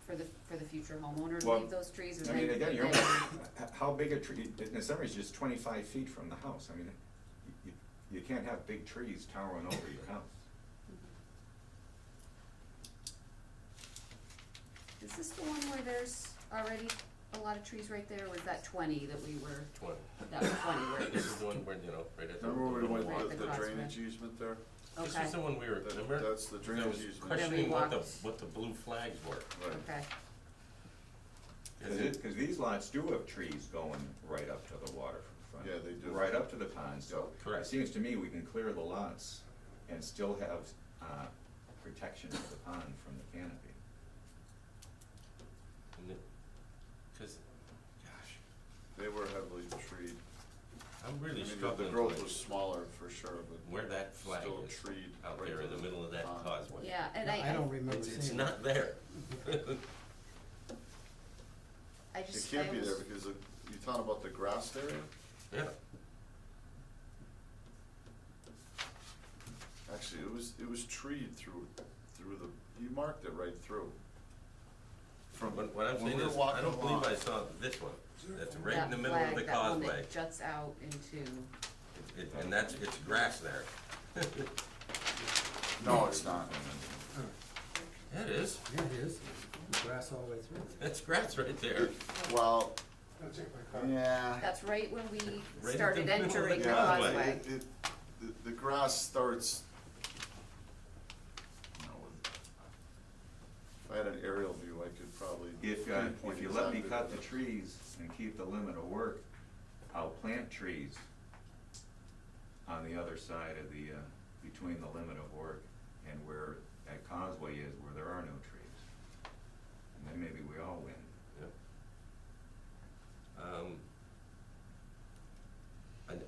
for the future homeowner to Well, leave those trees? Or I mean, they- again, they- how big a tree, in some ways, just 25 feet from the house. I mean, you can't have big trees towering over your house. Is this the one where there's already a lot of trees right there, or was that 20 that we were, 20. that was 20 where it This is was? the one where, right at the. Remember where we went Right, with the the crossway. drainage easement there? This Okay, was the one we were, remember? That's the I drainage was easement. questioning what walked- what the blue flags were. Right. okay. Because these lots do have trees going right up to the waterfront. Yeah, they do. Right up to the pond, so. Correct. It seems to me we can clear the lots and still have protection of the pond from the canopy. Because, gosh, They were heavily treed. I'm I really mean, the struggling growth with was smaller for sure, but. where that flag Still is treed out right there to in the middle of that pond. causeway. Yeah, and I don't remember It's seeing it. not there. I It just, can't I be there was, because you're talking about the grassed area? Yeah, Actually, it was treed through you marked it right through. From, what I'm when saying we were is, I walking don't believe along- I saw this one. That's right that in the middle of flag, the that one causeway. that juts out into, And it's grass there. No, it's not. Yeah, it is. Yeah, it is. Grass all the way through. That's grass right there. Well, I'll take my car. yeah. that's right when we Right at started the middle of the entering the Yeah, causeway. the grass starts, you know, if I had an aerial view, I could probably If pinpoint you let me exactly cut where the trees and keep the limit of work, I'll plant trees on the other side of the, between the limit of work and where that causeway is, where there are no trees. And then maybe we all win.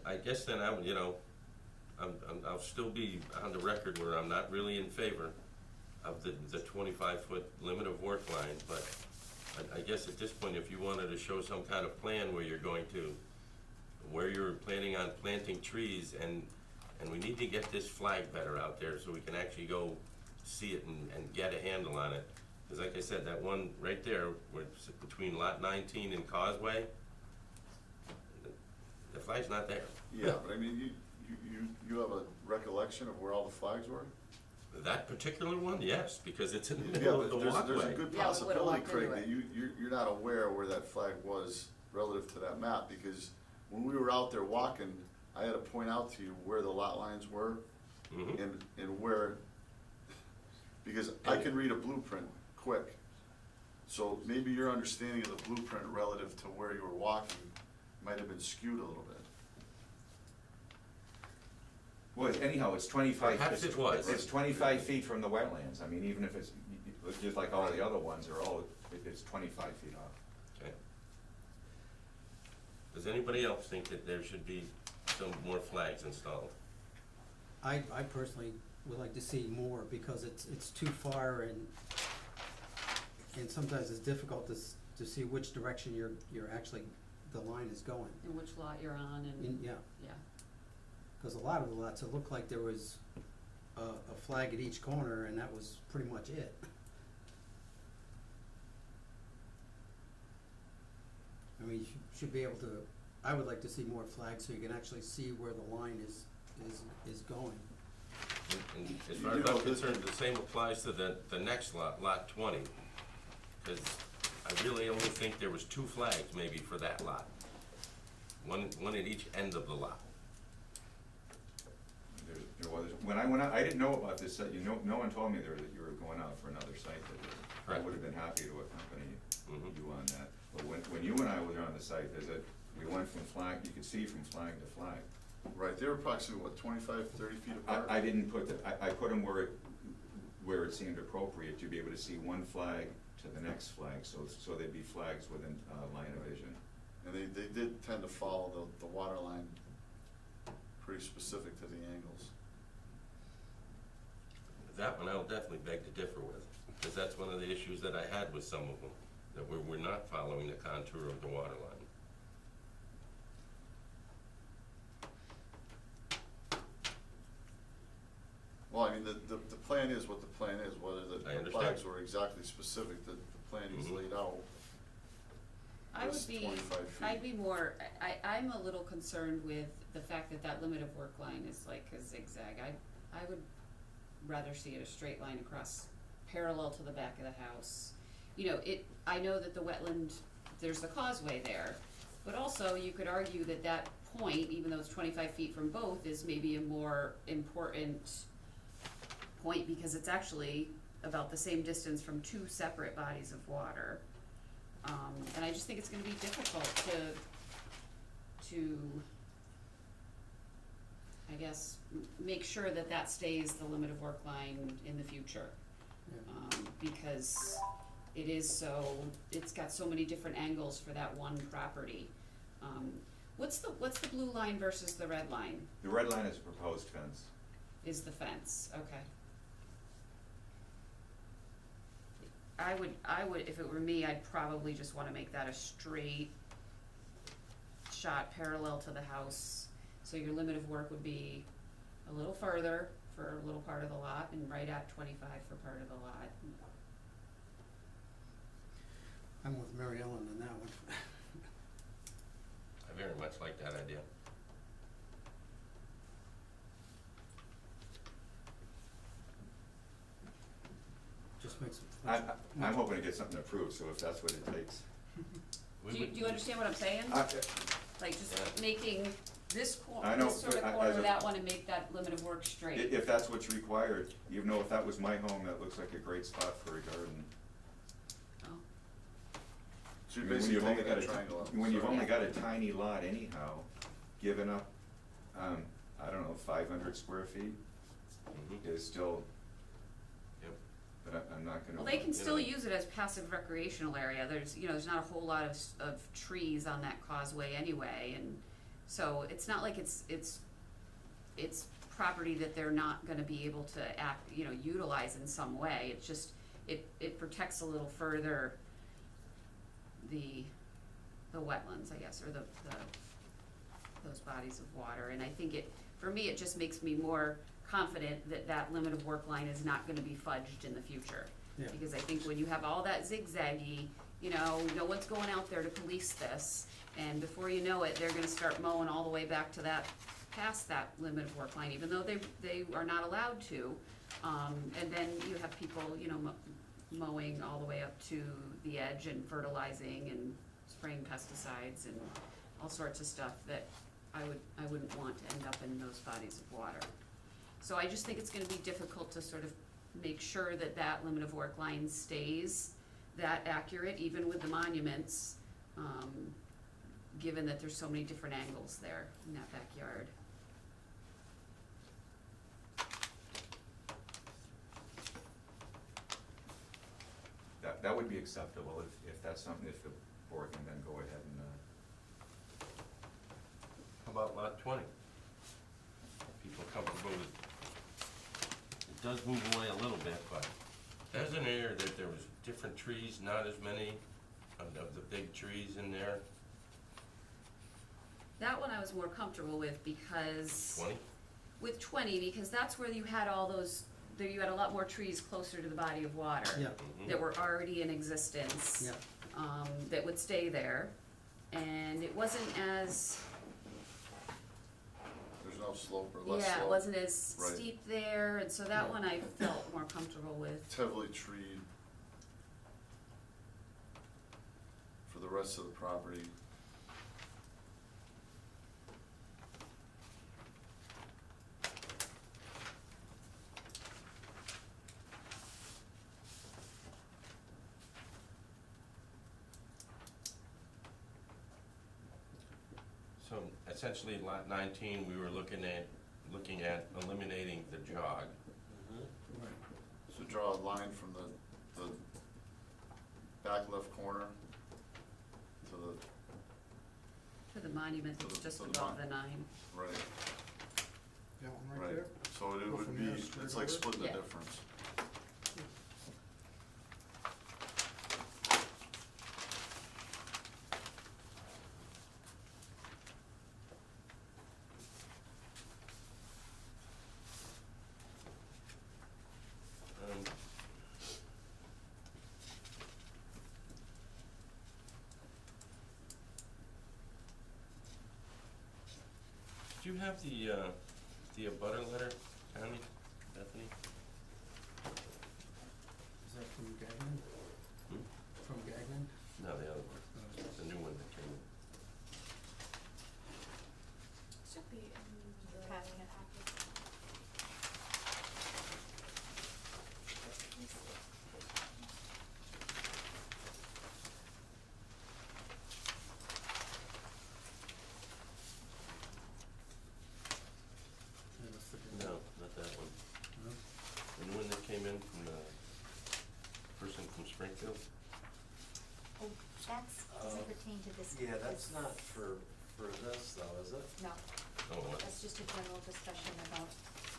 I guess then I would, I'll still be on the record where I'm not really in favor of the 25-foot limit of work line, but I guess at this point, if you wanted to show some kind of plan where you're planning on planting trees, and we need to get this flag better out there so we can actually go see it and get a handle on it. Because like I said, that one right there, where it's between lot 19 and Causeway, the flag's not there. Yeah, but I mean, you have a recollection of where all the flags were? That particular one, yes, because it's in the Yeah, middle of but the there's a walkway. good Yeah, we would've possibility, walked Craig, into that it. you're not aware where that flag was relative to that map, because when we were out there walking, I had to point out to you where the lot lines were Mhm. and where, because I can read a blueprint quick. So maybe your understanding of the blueprint relative to where you were walking might have been skewed a little bit. Well, anyhow, it's 25. Perhaps it was. It's 25 feet from the wetlands. I mean, even if it's, just like all the other ones are all, it's 25 feet off. Okay. Does anybody else think that there should be some more flags installed? I personally would like to see more, because it's too far, and sometimes it's difficult to see which direction you're actually, the line is going. And which lot you're on and, Yeah, yeah. because a lot of the lots, it looked like there was a flag at each corner, and that was pretty much it. I mean, you should be able to, I would like to see more flags so you can actually see where the line is going. And as far as I'm concerned, the same applies to the next lot, lot 20. Because I really only think there was 2 flags maybe for that lot. One at each end of the lot. There was, when I went out, I didn't know about this site. No one told me that you were going out for another site. I Correct. would have been happy to accompany Mhm. you on that. But when you and I were on the site visit, we went from flag, you could see from flag to flag. Right, they were approximately, what, 25, 30 feet apart? I didn't put I put them where it seemed appropriate to be able to see one flag to the next flag, so they'd be flags within line of vision. And they did tend to follow the water line pretty specific to the angles. That one I'll definitely beg to differ with, because that's one of the issues that I had with some of them, that we're not following the contour of the water line. Well, I mean, the plan is what the plan is, whether I the understand. flags were exactly specific, the plan he's Mhm. laid out. I was would be, 25 feet. I'd be more, I'm a little concerned with the fact that that limit of work line is like a zigzag. I would rather see it a straight line across, parallel to the back of the house. You know, I know that the wetland, there's the causeway there, but also you could argue that that point, even though it's 25 feet from both, is maybe a more important point, because it's actually about the same distance from 2 separate bodies of water. And I just think it's gonna be difficult to I guess, make sure that that stays the limit of work line in the future. Yeah. Because it is so, it's got so many different angles for that one property. What's the blue line versus the red line? The red line is a proposed fence. Is the fence, okay. I would, if it were me, I'd probably just wanna make that a straight shot parallel to the house. So your limit of work would be a little further for a little part of the lot and right at 25 for part of the lot. I'm with Mary Ellen on that one. I very much like that idea. Just makes it. I'm hoping to get something approved, so if that's what it takes. We Do would- you understand what I'm saying? Like just making this I know, this sort of but corner as a- of that one and make that limit of work straight. If that's what's required, even though if that was my home, that looks like a great spot for a garden. Oh. So I you're mean, basically taking a triangle up. when you've Sorry. only got a tiny lot anyhow, giving up, I don't know, 500 square feet Mhm. is still, Yep. but I'm not gonna. Well, they can You still know. use it as passive recreational area. There's not a whole lot of trees on that causeway anyway, and so it's not like it's property that they're not gonna be able to utilize in some way. It's just, it protects a little further the wetlands, I guess, or those bodies of water. And I think for me, it just makes me more confident that that limit of work line is not gonna be fudged in the future. Yeah. Because I think when you have all that zigzaggy, no one's going out there to police this, and before you know it, they're gonna start mowing all the way back to past that limit of work line, even though they are not allowed to. And then you have people, mowing all the way up to the edge and fertilizing and spraying pesticides and all sorts of stuff that I wouldn't want to end up in those bodies of water. So I just think it's gonna be difficult to sort of make sure that that limit of work line stays that accurate, even with the monuments, given that there's so many different angles there in that backyard. That would be acceptable if that's something, if the board can then go ahead and, How about lot 20? People comfortable with, it does move away a little bit, but there's an area that there was different trees, not as many of the big trees in there. That one I was more comfortable with because. 20? With 20, because that's where you had all those, there you had a lot more trees closer to the body of water. Yeah. That were already in existence. Yeah. That would stay there. And it wasn't as, There's no slope or less slope. yeah, it wasn't as Right. steep there, and so that one I felt more comfortable with. It's heavily treed for the rest of the property. So essentially, lot 19, we were looking at eliminating the jog. So draw a line from the back left corner to the, To the monument that's To just the above the 9. right, That one right right. there? So it Go would from be, there straight it's like over? splitting the Yeah. difference. Um, Do you have the abutter letter, Connie, Bethany? Is that from Gagnon? Hmm? From Gagnon? No, the other one, the new one that came in. Should be in your packet. Yeah, that's the Gagnon. No, not that one. No? The new one that came in from the person from Springfield? Oh, doesn't pertain to this. Yeah, that's this- not for this though, is it? No, Oh, what? that's just a general discussion about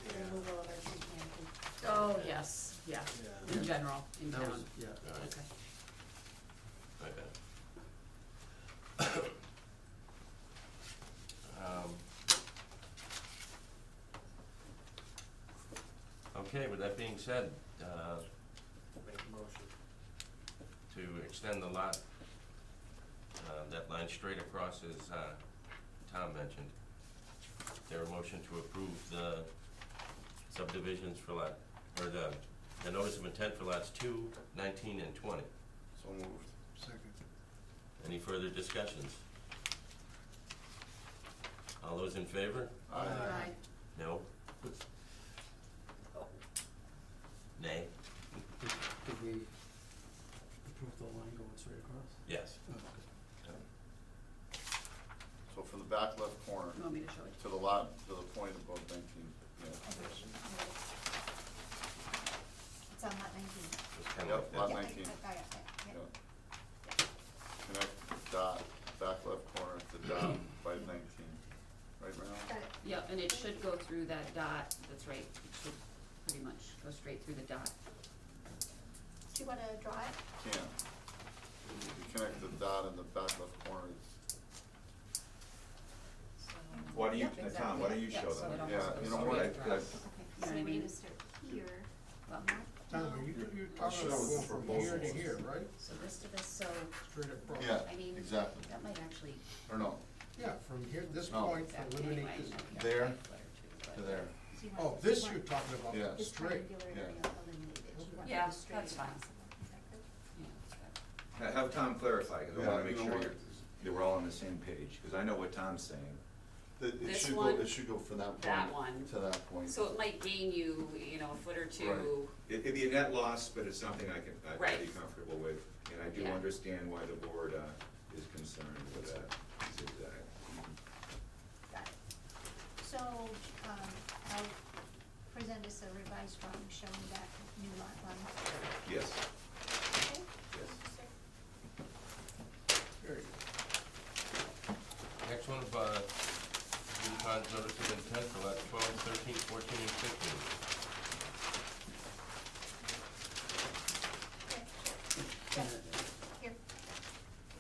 the Yeah. removal of earth and canopy. Oh, yes, yeah, Yeah. in general, in That town. was, yeah. All right, Okay. I got it. Okay, with that being said, Make a motion. to extend the lot, that line straight across as Tom mentioned. There a motion to approve the subdivisions for lot, or the notice of intent for lots 2, 19, and 20. So moved. Second. Any further discussions? All those in favor? Aye. Right. No? Nay? Did we approve the line going straight across? Yes. Oh, okay. So from the back left corner You want me to show it? to the lot, to the point above 19, yeah. It's on lot 19. It's kind Yep, of lot like Yeah, 19. I got that, yeah. Yeah. Connect dot, back left corner to dot by 19, right now? Got it. Yeah, and it through that dot, that's right, it should pretty much go straight through the dot. Do you wanna draw it? Can't. You connect the dot in the back left corner. So- Why don't you, Yep, Tom, why don't you exactly. show Yeah, them? so it Yeah, almost you goes know what, straight I- across. Okay, You know so what I we're mean? gonna start here. Well, Tom, are you're I'll talking show about the going from here to proposals. here, right? so this to this, so, Straight across. Yeah, I mean, exactly. that might actually. Or no, Yeah, from here, this No. point, Exactly, eliminate anyway, this. no, yeah, There right, flare too, but- to there. So you Oh, want- this you you're want talking about, Yeah. This straight. triangular Yeah. area eliminated. You want Yeah, it straight that's fine. across. Is that good? Yeah, that's good. Have Tom clarify, because I Yeah, wanna make you know sure what? that we're all on the same page, because I know what Tom's saying. It This should go, one, it should go from that point. that one. To that point. So it might gain you, you know, a foot or two. It'd be a net loss, but it's something I'd be Right. comfortable with, and I do Yeah. understand why the board, is concerned with that zigzag. Got it. So, I'll present us a revised drawing showing that new lot line. Yes, Okay? yes. Very good. Next one, Green Pond's notice of intent for lot 12, 13, 14, and 15. Okay, here.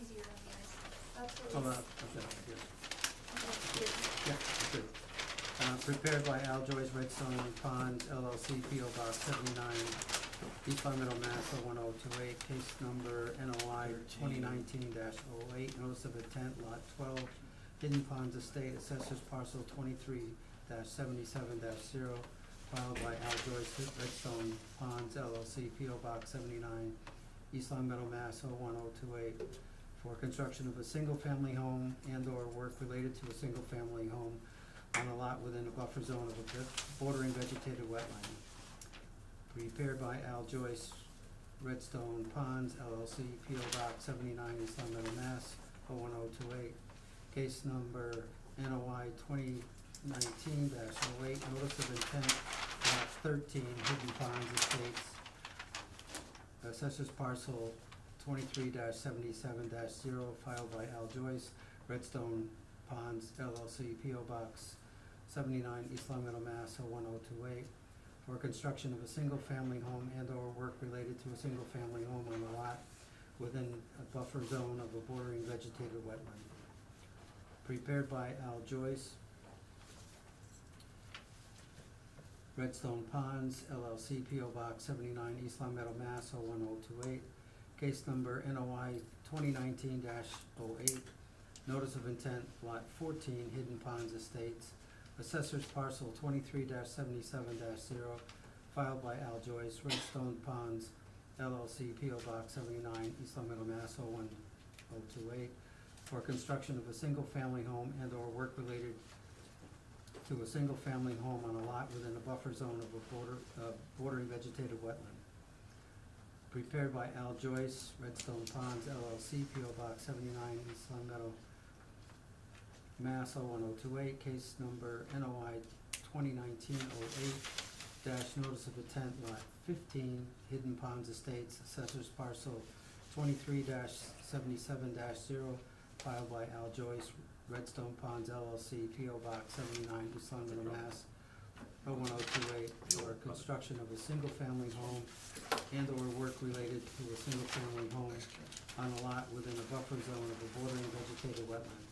Easier on the eyes. That's Oh, what okay, good. Here. Yeah, good. Prepared by Al Joyce Redstone Ponds LLC, P.O. Box 79, East Long Meadow, Mass. 01028, case number NOI 2019-08, notice of intent, lot 12, Hidden Ponds Estate, assessors parcel 23-77-0, filed by Al Joyce Redstone Ponds LLC, P.O. Box 79, East Long Meadow, Mass. 01028, for construction of a single-family home and/or work related to a single-family home on a lot within a buffer zone of a bordering vegetated wetland. Prepared by Al Joyce Redstone Ponds LLC, P.O. Box 79, East Long Meadow, Mass. 01028. Case number NOI 2019-08, notice of intent, lot 13, Hidden Ponds Estates, assessors parcel 23-77-0, filed by Al Joyce Redstone Ponds LLC, P.O. Box 79, East Long Meadow, Mass. 01028, for construction of a single-family home and/or work related to a single-family home on a lot within a buffer zone of a bordering vegetated wetland. Prepared by Al Joyce Redstone Ponds LLC, P.O. Box 79, East Long Meadow, Mass. 01028, case number NOI 2019-08, notice of intent, lot 14, Hidden Ponds Estates, assessors parcel 23-77-0, filed by Al Joyce Redstone Ponds LLC, P.O. Box 79, East Long Meadow, Mass. 01028, for construction of a single-family home and/or work related to a single-family home on a lot within a buffer zone of a bordering vegetated wetland. Prepared by Al Joyce, Redstone Ponds LLC, P.O. Box 79, East Long Meadow, Mass. 01028, case number NOI 2019-08, dash notice of intent, lot 15, Hidden Ponds Estates, assessors parcel 23-77-0, filed by Al Joyce, Redstone Ponds LLC, P.O. Box 79, East Long Meadow, Mass. 01028, for construction of a single-family home and/or work related to a single-family home on a lot within a buffer zone of a bordering vegetated wetland.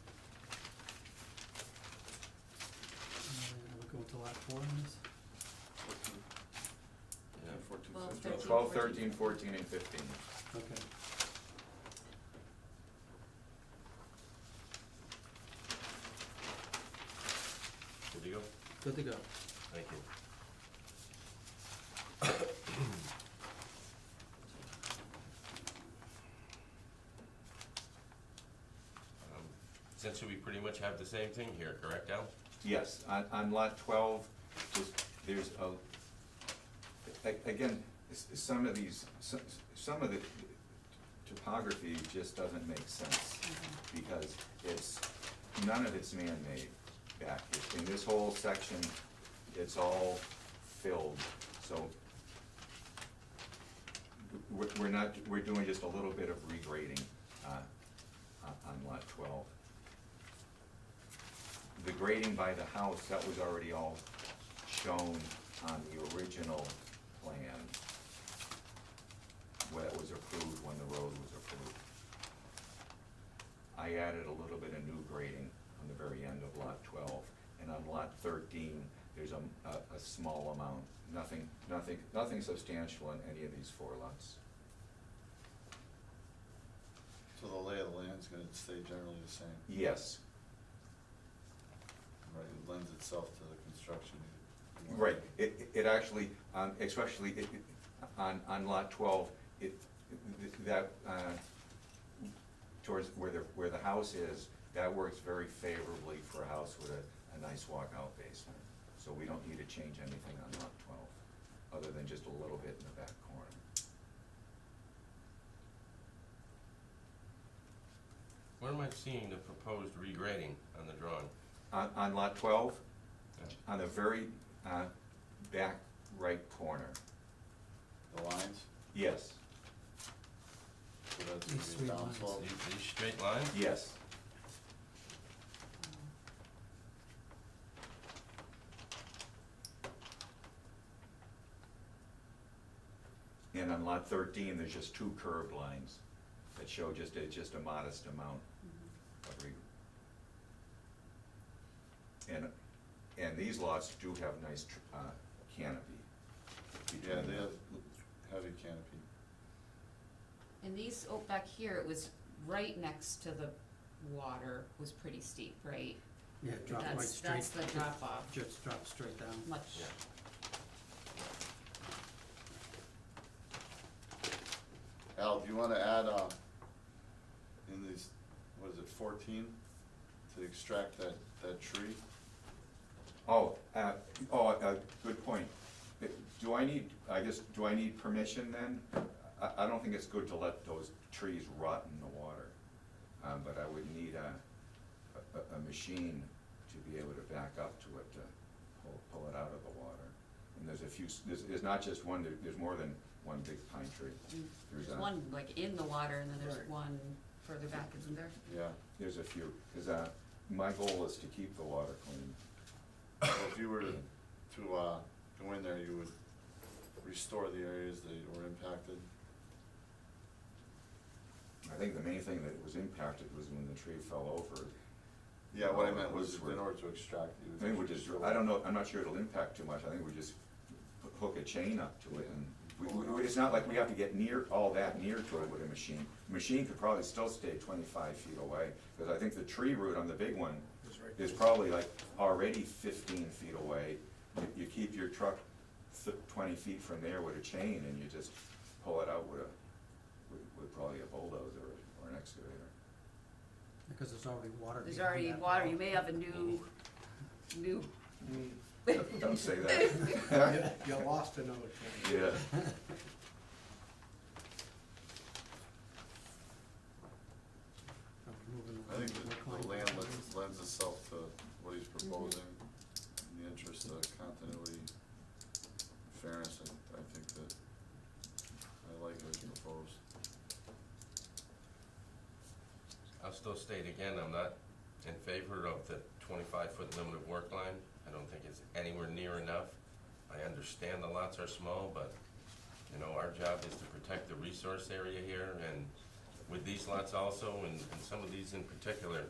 And we're going to lot 4 on this? Yeah, 14, Well, 15. 13, 12, 13, 14, and 15. Okay. Good to go? Good to go. Thank you. Essentially, we pretty much have the same thing here, correct, Al? Yes, on lot 12, there's again, some of these, some of the topography just doesn't make sense, because none of it's man-made back here. In this whole section, it's all filled, so we're doing just a little bit of regrading on lot 12. The grading by the house, that was already all shown on the original plan when it was approved, when the road was approved. I added a little bit of new grading on the very end of lot 12, and on lot 13, there's a small amount, nothing substantial in any of these 4 lots. So the lay of the land's gonna stay generally the same, Yes, right? It lends itself to the construction. right, it actually, especially on lot 12, towards where the house is, that works very favorably for a house with a nice walkout basement. So we don't need to change anything on lot 12, other than just a little bit in the back corner. Where am I seeing the proposed regrading on the drawing? On lot 12, Yeah. on the very back right corner, The lines, yes, so that's These gonna be three down lines. slope. These straight lines? yes. And on lot 13, there's just 2 curved lines that show just a modest amount of and these lots do have nice canopy. Yeah, they have heavy canopy. And these, oh, back here, it was right next to the water, was pretty steep, right? Yeah, drop right That's, straight. that's the drop off, Just drop straight down. much, Yeah. Al, do you wanna add, in these, what is it, 14, to extract that tree? Good point. Do I need permission then? I don't think it's good to let those trees rot in the water. But I would need a machine to be able to back up to it to pull it out of the water. And there's not just one, there's more than one big pine tree. there's a- one like in the water and then there's Right. one further back, isn't there? Yeah, There's a few, because my goal is to keep the water clean. so if you were to go in there, you would restore the areas that were impacted? I think the main thing that was impacted was when the tree fell over. Yeah, what I meant was Roots were- in order to extract, you would. I think we just, I don't know, I'm not sure it'll impact too much, I think we just hook a chain up to it, and it's not like we have to get all that near to it with a machine. Machine could probably still stay 25 feet away, because I think the tree root on the big one is probably like already 15 feet away. You keep your truck 20 feet from there with a chain, and you just pull it out with probably a bulldozer or an excavator. Because there's already water. There's behind already that water, wall. you may have a new, Don't say that. You lost another 20. Yeah. Are we moving I think along? that We're the climbing. land lends itself to what he's proposing, in the interest of continuity, fairness, I think that, I like what he proposed. I'll still state again, I'm not in favor of the 25-foot limit of work line. I don't think it's anywhere near enough. I understand the lots are small, but, you know, our job is to protect the resource area here, and with these lots also, and some of these in particular,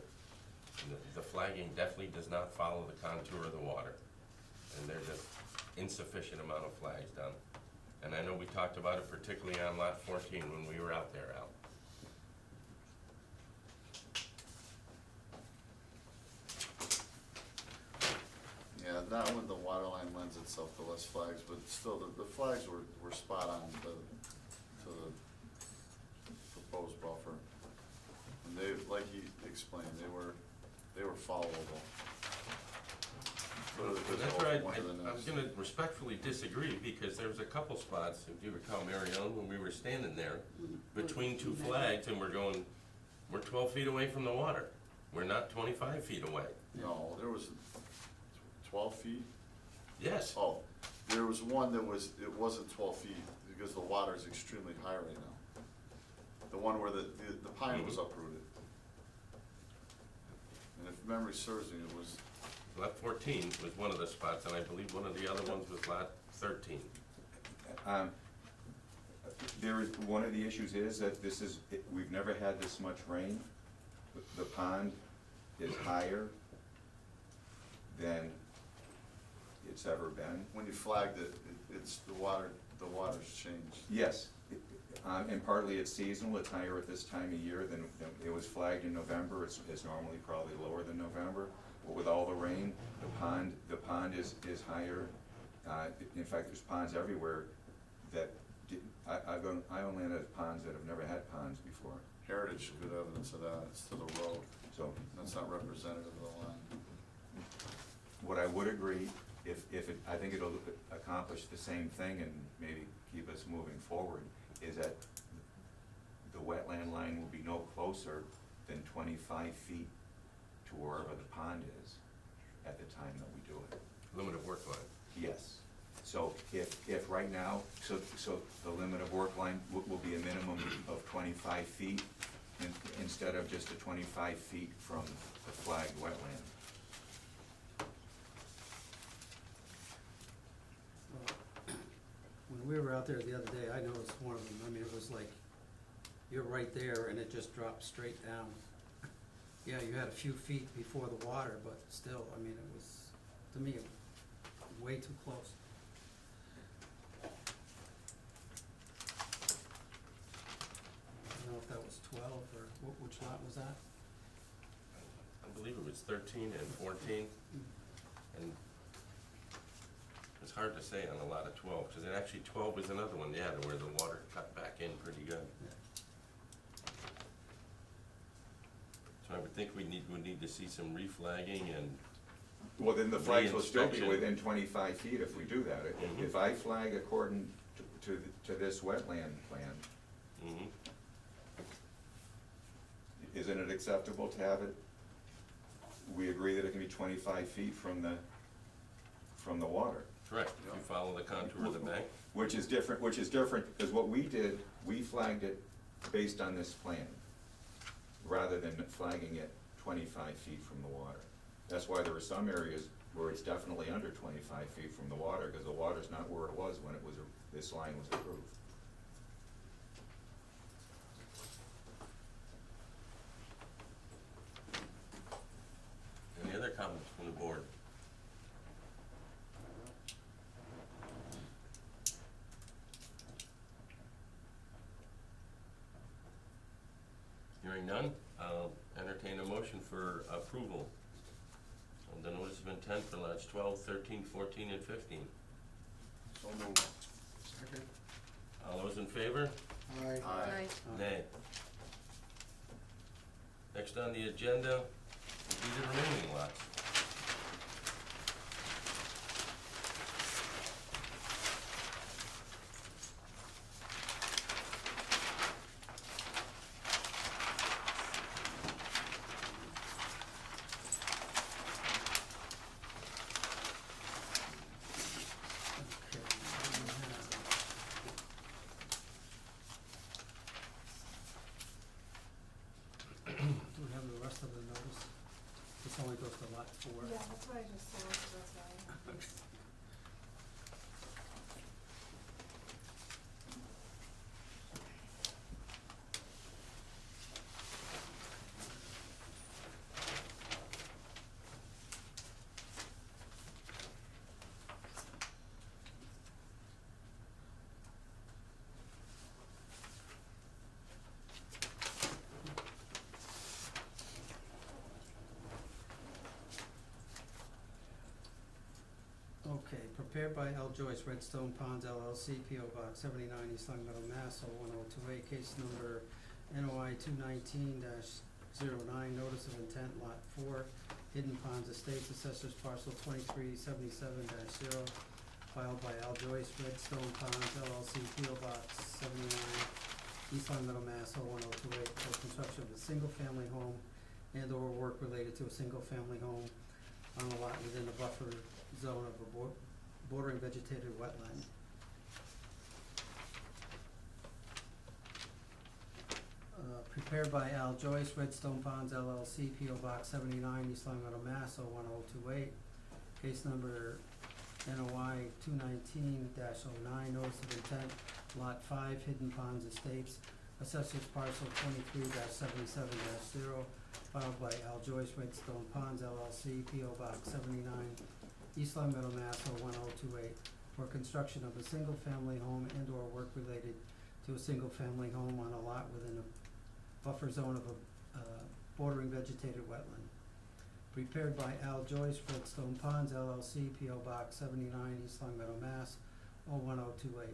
the flagging definitely does not follow the contour of the water. And there's just insufficient amount of flags done. And I know we talked about it particularly on lot 14 when we were out there, Al. Yeah, not when the water line lends itself to less flags, but still, the flags were spot on to the proposed buffer. And they, like he explained, they were followable. Clearly, there's That's no right, one to the I was next. gonna respectfully disagree, because there was a couple spots, if you recall, Mary Ellen, when we were standing there, between two flags, and we're 12 feet away from the water. We're not 25 feet away. No, there was 12 feet. Yes, Oh, there was one that it wasn't 12 feet, because the water is extremely high right now. The one where the pine was uprooted. And if memory serves me, it was Lot 14 was one of the spots, and I believe one of the other ones was lot 13. One of the issues is that we've never had this much rain. The pond is higher than it's ever been. When you flagged it, it's, the water's changed. Yes, and partly it's seasonal, it's higher at this time of year than it was flagged in November, it's normally probably lower than November. But with all the rain, the pond is higher. In fact, there's ponds everywhere that, I only know ponds that have never had ponds before, Heritage is good evidence of that, it's to the road, so. that's not representative of the line. What I would agree, I think it'll accomplish the same thing and maybe keep us moving forward, is that the wetland line will be no closer than 25 feet to wherever the pond is at the time that we do it. Limit of work line. Yes. So if right now, so the limit of work line will be a minimum of 25 feet instead of just the 25 feet from the flagged wetland. When we were out there the other day, I noticed one of them, I mean, it was like, you're right there and it just dropped straight down. Yeah, you had a few feet before the water, but still, I mean, it was, to me, way too close. I don't know if that was 12 or which lot was that? I believe it was 13 and 14, and it's hard to say on a lot of 12, because actually 12 was another one, yeah, where the water cut back in pretty good. So I would think we need to see some reflagging and, Well, then the flags will still be Reinspection. within 25 feet if we do that. Mhm. If I flag according to this wetland plan, mhm. isn't it acceptable to have it? We agree that it can be 25 feet from the water. Correct, if you follow the contour of the bank. Which is different, because what we did, we flagged it based on this plan, rather than flagging it 25 feet from the water. That's why there are some areas where it's definitely under 25 feet from the water, because the water's not where it was when this line was approved. Any other comments from the board? Hearing none, I'll entertain a motion for approval of the notice of intent for lots 12, 13, 14, and 15. So moved. Second. All those in favor? Aye. Nay. Next on the agenda will be the remaining lots. Do we have the rest of the notice? This only goes to lot 4. Yeah, that's what I just saw, so that's why I have this. Okay, prepared by L. Joyce, Redstone Ponds LLC, P.O. Box 79, East Long Meadow, Mass. 01028, case number NOI 219-09, notice of intent, lot 4, Hidden Ponds Estates, assessors parcel 2377-0, filed by L. Joyce, Redstone Ponds LLC, P.O. Box 79, East Long Meadow, Mass. 01028, for construction of a single-family home and/or work related to a single-family home on a lot within the buffer zone of a bordering vegetated wetland. prepared by Al Joyce, Redstone Ponds LLC, P.O. Box 79, East Long Meadow, Mass. 01028. Case number NOI 219-09, notice of intent, Lot 5, Hidden Ponds Estates, Assessors Parcel 23-77-0, filed by Al Joyce, Redstone Ponds LLC, P.O. Box 79, East Long Meadow, Mass. 01028, for construction of a single-family home and/or work related to a single-family home on a lot within a buffer zone of a bordering vegetated wetland. Prepared by Al Joyce, Redstone Ponds LLC, P.O. Box 79, East Long Meadow, Mass. 01028.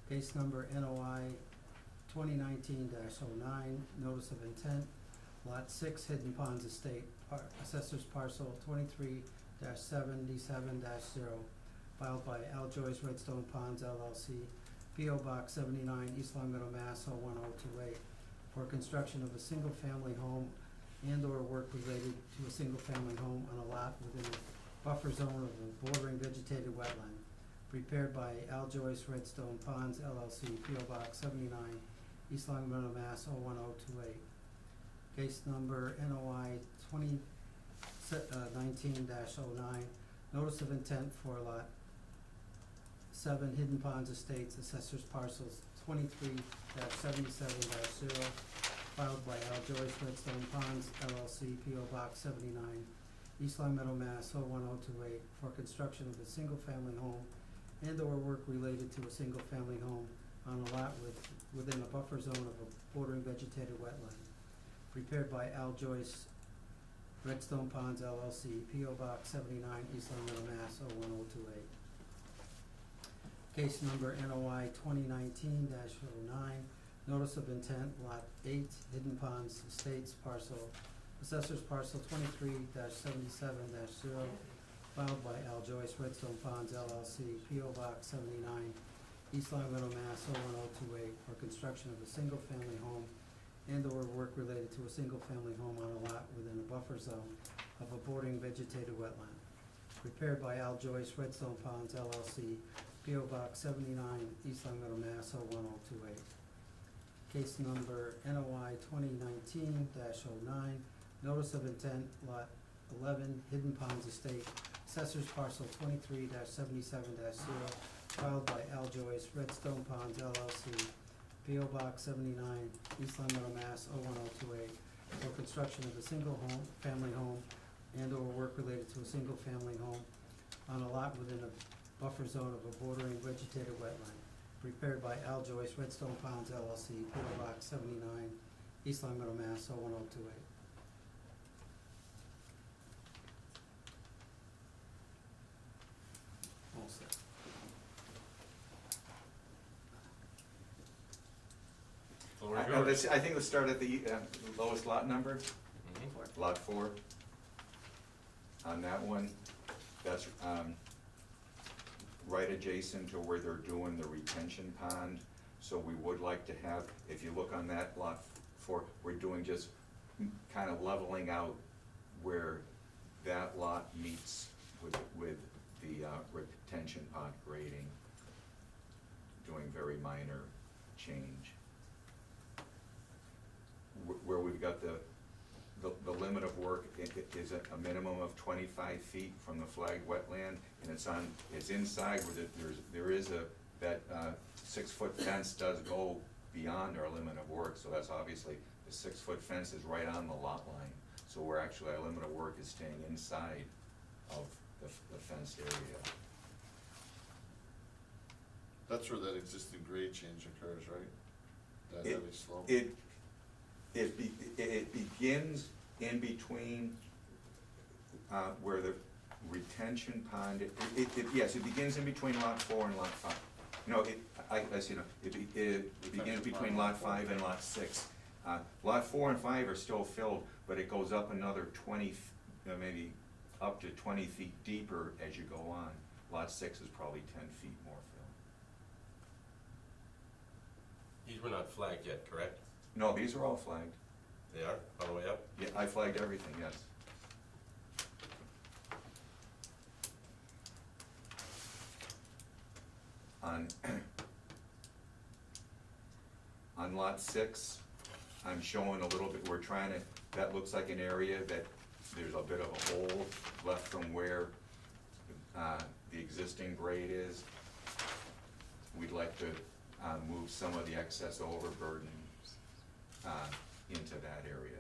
Case number NOI 2019-09, notice of intent, Lot 6, Hidden Ponds Estate, Assessors Parcel 23-77-0, filed by Al Joyce, Redstone Ponds LLC, P.O. Box 79, East Long Meadow, Mass. 01028, for construction of a single-family home and/or work related to a single-family home on a lot within a buffer zone of a bordering vegetated wetland. Prepared by Al Joyce, Redstone Ponds LLC, P.O. Box 79, East Long Meadow, Mass. 01028. Case number NOI 2019-09, notice of intent for Lot 7, Hidden Ponds Estates, Assessors Parcels 23-77-0, filed by Al Joyce, Redstone Ponds LLC, P.O. Box 79, East Long Meadow, Mass. 01028, for construction of a single-family home and/or work related to a single-family home on a lot within a buffer zone of a bordering vegetated wetland. Prepared by Al Joyce, Redstone Ponds LLC, P.O. Box 79, East Long Meadow, Mass. 01028. Case number NOI 2019-09, notice of intent, Lot 8, Hidden Ponds Estates, Assessors Parcel 23-77-0, filed by Al Joyce, Redstone Ponds LLC, P.O. Box 79, East Long Meadow, Mass. 01028, for construction of a single-family home and/or work related to a single-family home on a lot within a buffer zone of a bordering vegetated wetland. Prepared by Al Joyce, Redstone Ponds LLC, P.O. Box 79, East Long Meadow, Mass. 01028. Case number NOI 2019-09, notice of intent, Lot 11, Hidden Ponds Estate, Assessors Parcel 23-77-0, filed by Al Joyce, Redstone Ponds LLC, P.O. Box 79, East Long Meadow, Mass. 01028, for construction of a family home and/or work related to a single-family home on a lot within a buffer zone of a bordering vegetated wetland. Prepared by Al Joyce, Redstone Ponds LLC, P.O. Box 79, East Long Meadow, Mass. 01028. All set. Floor is yours. I think let's start at the lowest lot number, Mhm. Lot 4. On that one, that's right adjacent to where they're doing the retention pond. So we would like to have, if you look on that Lot 4, we're doing just kind of leveling out where that lot meets with the retention pond grading, doing very minor change. Where we've got the limit of work is a minimum of 25 feet from the flagged wetland, and it's inside where there is that 6-foot fence does go beyond our limit of work, so that's obviously, the 6-foot fence is right on the lot line. So we're actually, our limit of work is staying inside of the fenced area. That's where that existing grade change occurs, right? That It- heavy slope? It begins in between where the retention pond, yes, it begins in between Lot 4 and Lot 5. No, it begins between Lot 5 and Lot 6. Lot 4 and 5 are still filled, but it goes up another 20, maybe up to 20 feet deeper as you go on. Lot 6 is probably 10 feet more filled. These were not flagged yet, correct? No, these are all flagged. They are, all the way up? Yeah, I flagged everything, yes. On Lot 6, I'm showing a little bit, we're trying to, that looks like an area that there's a bit of a hole left from where the existing grade is. We'd like to move some of the excess overburden into that area.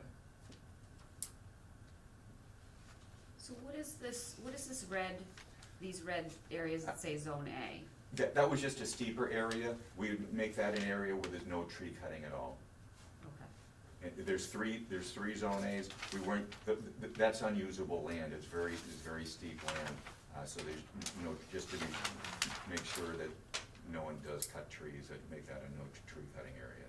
So what is this red, these red areas that say Zone A? That was just a steeper area. We would make that an area where there's no tree cutting at all. Okay. And there's three Zone As. We weren't, that's unusable land. It's very steep land. So there's, just to make sure that no one does cut trees, that make that a no tree cutting area.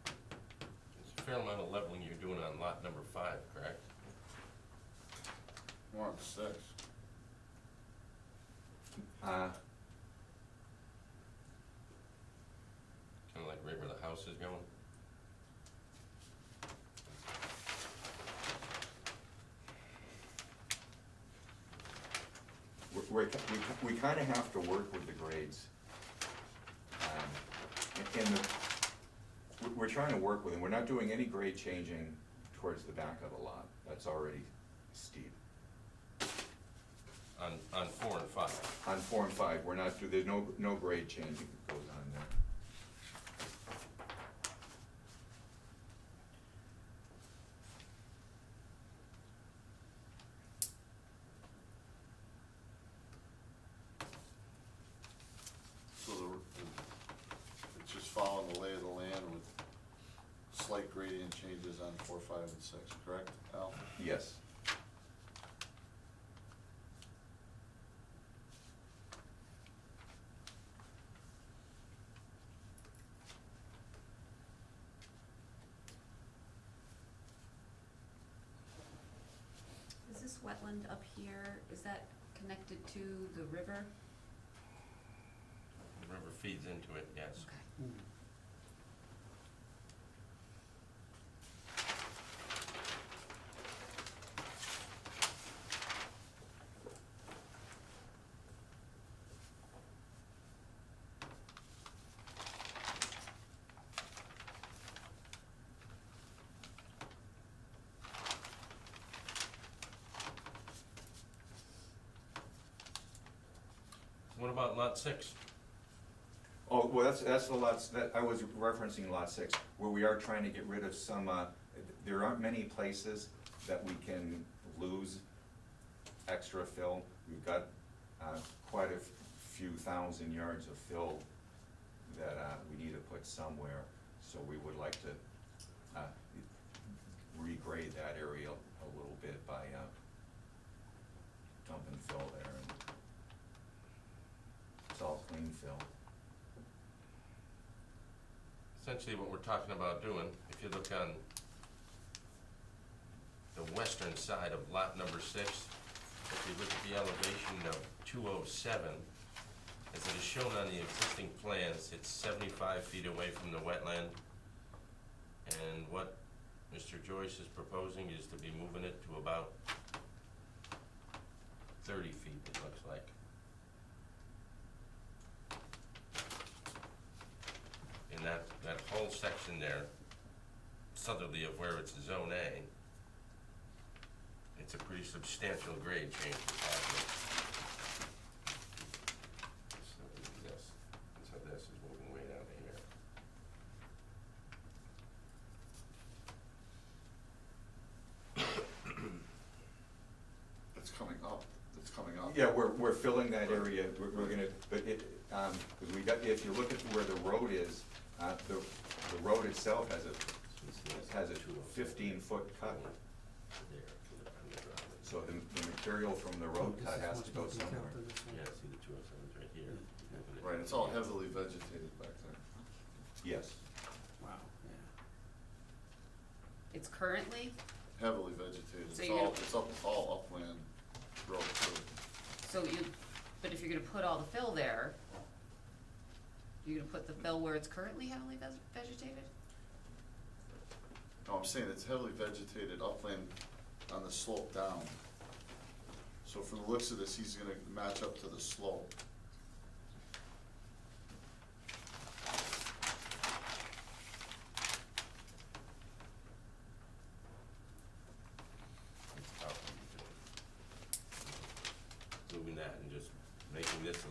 There's a fair amount of leveling you're doing on lot number 5, correct? We're on 6. Kind of like right where the house is going? We kind of have to work with the grades. We're trying to work with them. We're not doing any grade changing towards the back of the lot. That's already steep. On 4 and 5? On 4 and 5, we're not, there's no grade changing that goes on there. So it's just following the lay of the land with slight gradient changes on 4, 5, and 6, correct, Al? Yes. Is this wetland up here, is that connected to the river? The river feeds into it, yes. Okay. What about lot 6? Oh, well, that's the lots, that, I was referencing lot 6, where we are trying to get rid of some, there aren't many places that we can lose extra fill. We've got quite a few thousand yards of fill that we need to put somewhere, so we would like to regrade that area a little bit by dumping fill there, and it's all clean fill. Essentially what we're talking about doing, if you look on the western side of lot number 6, if you look at the elevation of 207, as it is shown on the existing plans, it's 75 feet away from the wetland. And what Mr. Joyce is proposing is to be moving it to about 30 feet, it looks like. In that whole section there, southerly of where it's Zone A, it's a pretty substantial grade change that's happening. So this is moving way down to here. It's coming up, it's coming up. Yeah, we're filling that area, we're gonna, but it, because we got, if you look at where the road is, the road itself has a 15-foot cut. So the material from the road cut has to go somewhere. Yeah, see the 207's right here. Right, it's all heavily vegetated back there. Yes. Wow, yeah. It's currently, Heavily vegetated, So it's you're all, gonna- it's all upland road too. so but if you're gonna put all the fill there, you're gonna put the fill where it's currently heavily vegetated? No, I'm saying it's heavily vegetated upland on the slope down. So from the looks of this, he's gonna match up to the slope.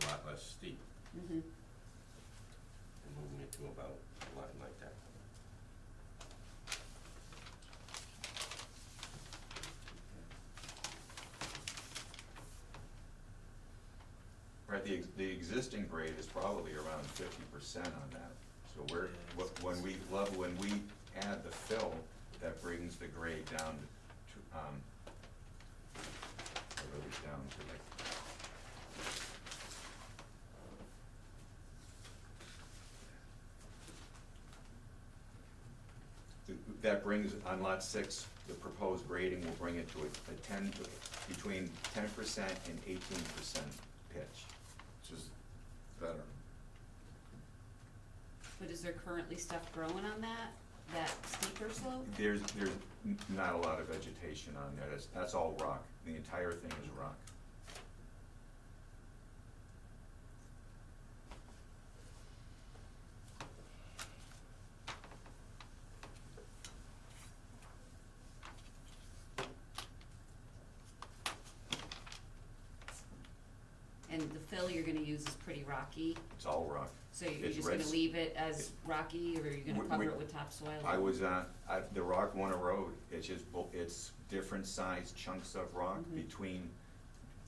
lot less steep Mhm. and moving it to about a line like that. Right, the existing grade is probably around 50% on that. So we're, when we add the fill, that brings the grade down to, really down to like, that brings, on lot 6, the proposed grading will bring it to a 10, between 10% and 18% pitch. Which is better. But is there currently stuff growing on that steeper slope? There's not a lot of vegetation on there, that's all rock, the entire thing is rock. And the fill you're gonna use is pretty rocky, It's all rock. so you're It's just gonna red- leave it as rocky, or you're gonna We- cover we- it with topsoil? I was the Rock Warner Road, it's just, it's different sized chunks of rock Mhm. between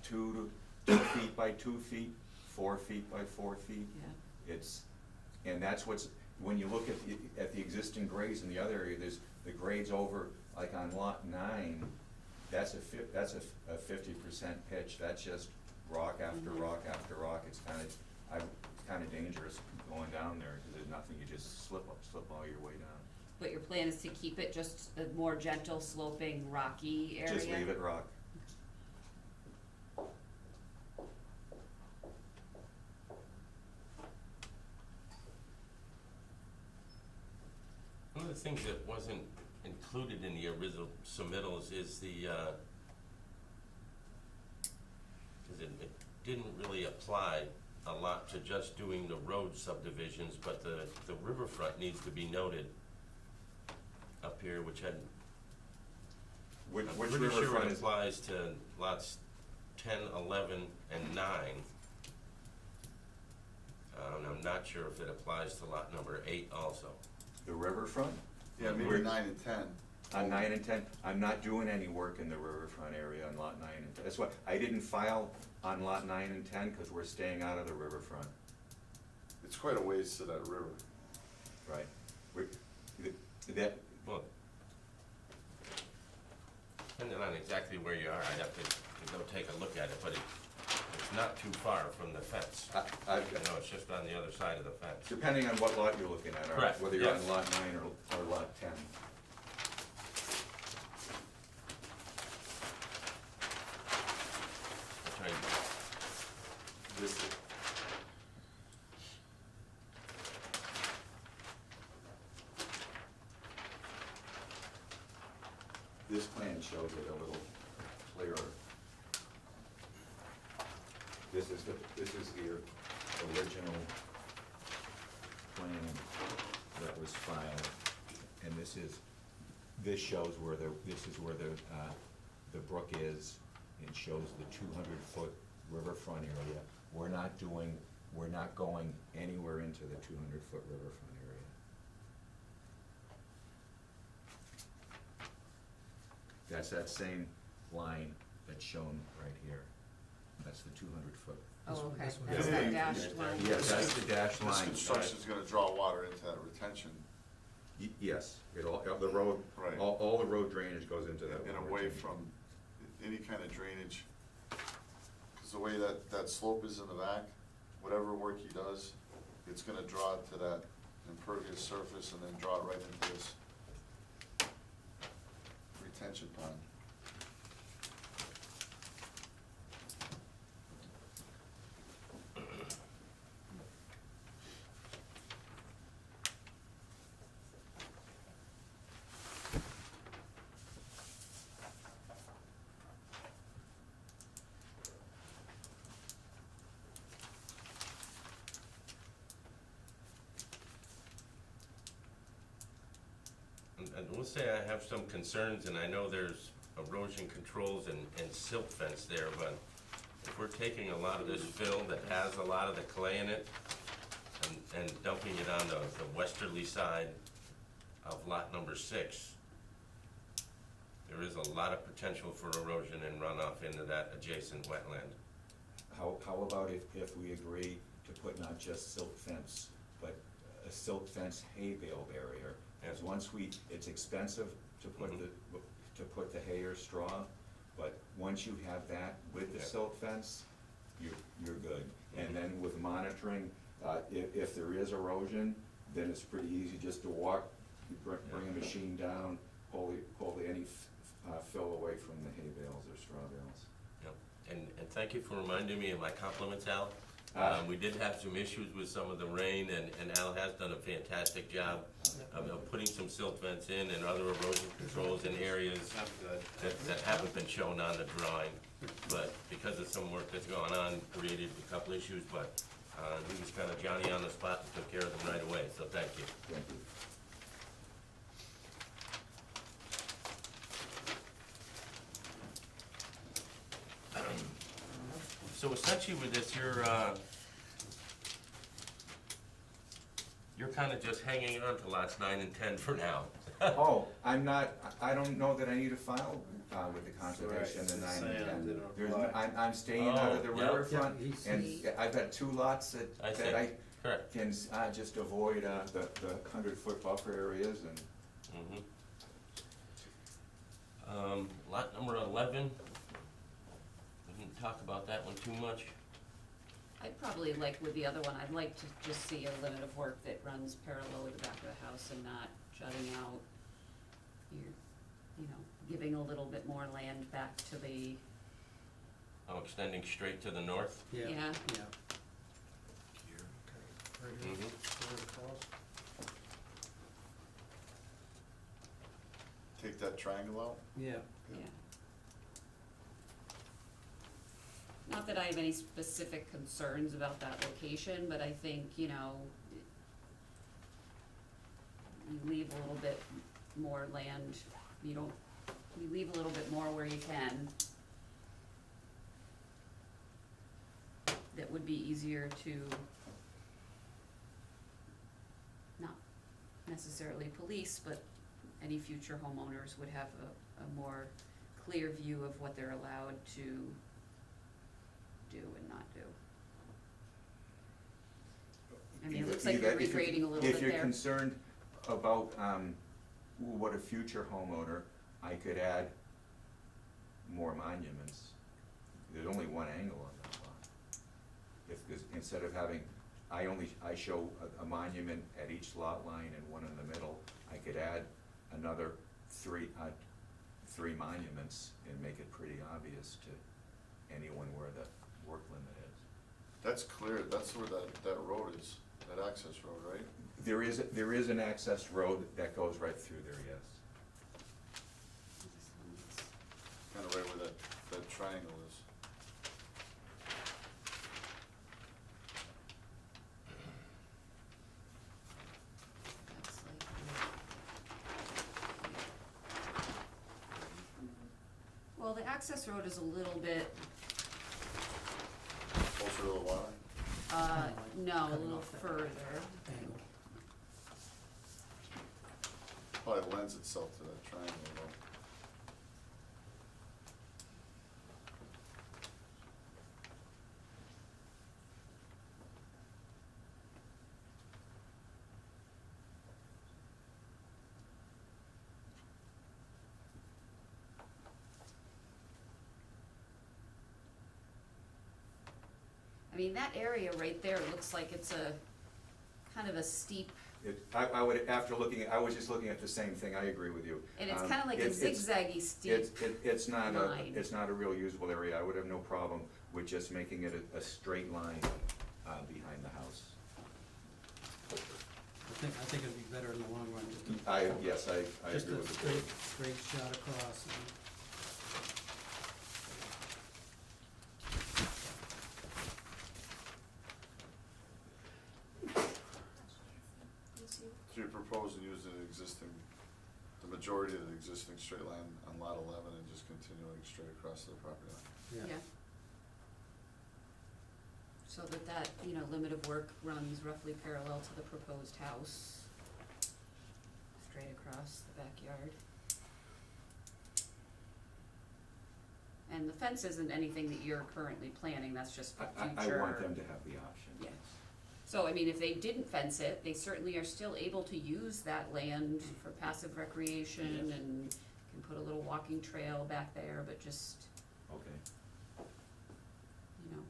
2 feet by 2 feet, 4 feet by 4 feet. Yeah, It's, and that's what's, when you look at the existing grades in the other area, there's, the grades over, like on lot 9, that's a 50% pitch, that's just rock after Mhm. rock after rock, it's kinda dangerous going down there, because there's nothing, you just slip all your way down. but your plan is to keep it just a more gentle sloping rocky area? Just leave it rock. One of the things that wasn't included in the original submittals is the, cause it didn't really apply a lot to just doing the road subdivisions, but the riverfront needs to be noted up here, which had, Which I'm pretty sure riverfront it is, applies to lots 10, 11, and 9. I'm not sure if it applies to lot number 8 also. the riverfront? Yeah, maybe We're- 9 and 10. On 9 and 10, I'm not doing any work in the riverfront area on lot 9 and 10. That's why, I didn't file on lot 9 and 10, because we're staying out of the riverfront, It's quite a ways to that river. right? That, Well, depending on exactly where you are, I'd have to go take a look at it, but it's not too far from the fence. It's just on the other side of the fence. depending on what lot you're looking at, all right? Correct, Whether you're on yes. lot 9 or lot 10. I'll try and- This, this plan shows it a little clearer. This is the original plan that was filed, and this shows where this is where the brook is, and shows the 200-foot riverfront area. We're not going anywhere into the 200-foot riverfront area. That's that same line that's shown right here. That's the 200-foot. Oh, This one- okay, this one. that's Yeah. that dashed line. Yes, that's the dashed This line. construction's gonna draw water into that retention Yes, the road, Right. all the road drainage goes into that. and one away retention. from any kind of drainage. Cause the way that slope is in the back, whatever work he does, it's gonna draw it to that impervious surface and then draw it right into this retention pond. And we'll say I have some concerns, and I know there's erosion controls and silt fence there, but if we're taking a lot of this fill that has a lot of the clay in it and dumping it on the westerly side of lot number 6, there is a lot of potential for erosion and runoff into that adjacent wetland. How about if we agree to put not just silt fence, but a silt fence hay bale barrier? As once it's expensive to put to put the hay or straw, but once you have that with the Yeah. silt fence, you're good. And then with monitoring, if there is erosion, then it's pretty easy just to walk, you bring a machine down, pull any fill away from the hay bales or straw bales. Yep. And thank you for reminding me of my compliments, Al. We did have some issues with some of the rain, and Al has done a fantastic job of putting some silt fence in and other erosion controls in areas that haven't been shown on the drawing. But because of some work that's gone on, created a couple issues, but he was kind of Johnny on the spot and took care of them right away, so thank you. Thank you. So essentially with this, you're kind of just hanging on to lots 9 and 10 for now. Oh, I don't know that I need to file with the conservation in 9 and 10. I'm staying out of the Oh, yeah. riverfront, Yeah, he's- and I've got 2 lots I see. that I Correct. can just avoid the 100-foot buffer areas and. Lot number 11, we didn't talk about that one too much. I'd probably like with the other one, I'd like to just see a limit of work that runs parallel with the back of the house and not jutting out. You're, giving a little bit more land back to the, Oh, extending straight to the north. Yeah. Yeah. Right here, Mhm. where it falls. Take that triangle out? Yeah. yeah. Not that I have any specific concerns about that location, but I think, you leave a little bit more land, you leave a little bit more where you can. That would be easier to not necessarily police, but any future homeowners would have a more clear view of what they're allowed to do and not do. I mean, it looks like you're regrading a little bit If you're there. concerned about what a future homeowner, I could add more monuments. There's only one angle on that lot. Because instead of having, I show a monument at each lot line and one in the middle, I could add another three monuments and make it pretty obvious to anyone where the work limit is. That's clear, that's where that road is, that access road, right? There is an access road that goes right through there, yes. Kind of right where that triangle is. That's like, well, the access road is a little bit, Closer to the water? no, a Cutting little off that further. Angle. Probably lends itself to that triangle though. I mean, that area right there looks like it's a, kind of a steep, I would, I was just looking at the same thing, I agree with you. and it's kind of like a It's- zigzaggy steep. It's not line. it's not a real usable area, I would have no problem with just making it a straight line behind the house. I think it'd be better in the long run, just Yes, I just agree a with the board. straight shot across. So you're proposing using the majority of the existing straight line on lot 11 and just continuing straight across to the property line? Yeah. So that, you know, limit of work runs roughly parallel to the proposed house, straight across the backyard. And the fence isn't anything that you're currently planning, that's just for future. I want them to have the option, Yeah. yes. So, I mean, if they didn't fence it, they certainly are still able to use that land for passive recreation Yes. and can put a little walking trail back there, but just, Okay. you know.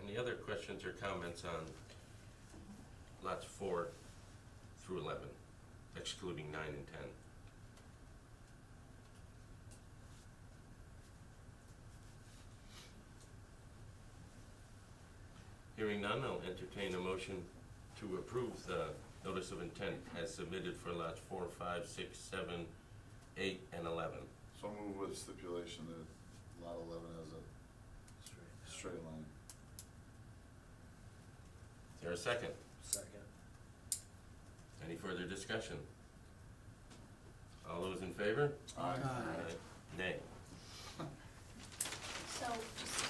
Any other questions or comments on lots 4 through 11, excluding 9 and 10? Hearing none, I'll entertain a motion to approve the notice of intent as submitted for lots 4, 5, 6, 7, 8, and 11. So I'll move with stipulation that lot 11 has a straight line. Is there a second? Second. Any further discussion? All those in favor? Aye. Aye. Nay. So just,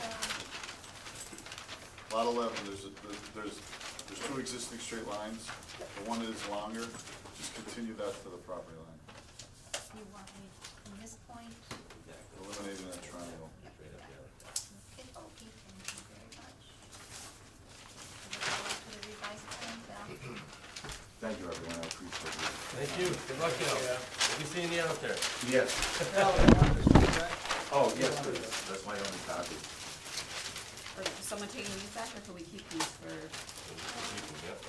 Lot 11, there's two existing straight lines. The one is longer, just continue that to the property line, you want me from this point? eliminating that triangle. Straight up, yeah. Okay, thank you very much. We'll go to the revised plan, Val. Thank you, everyone, I appreciate it. Thank you. Good luck, Al. We'll be seeing you out there. Yes. Oh, yes, please. That's my only copy. Or is someone taking these back, or can we keep these for? Yep.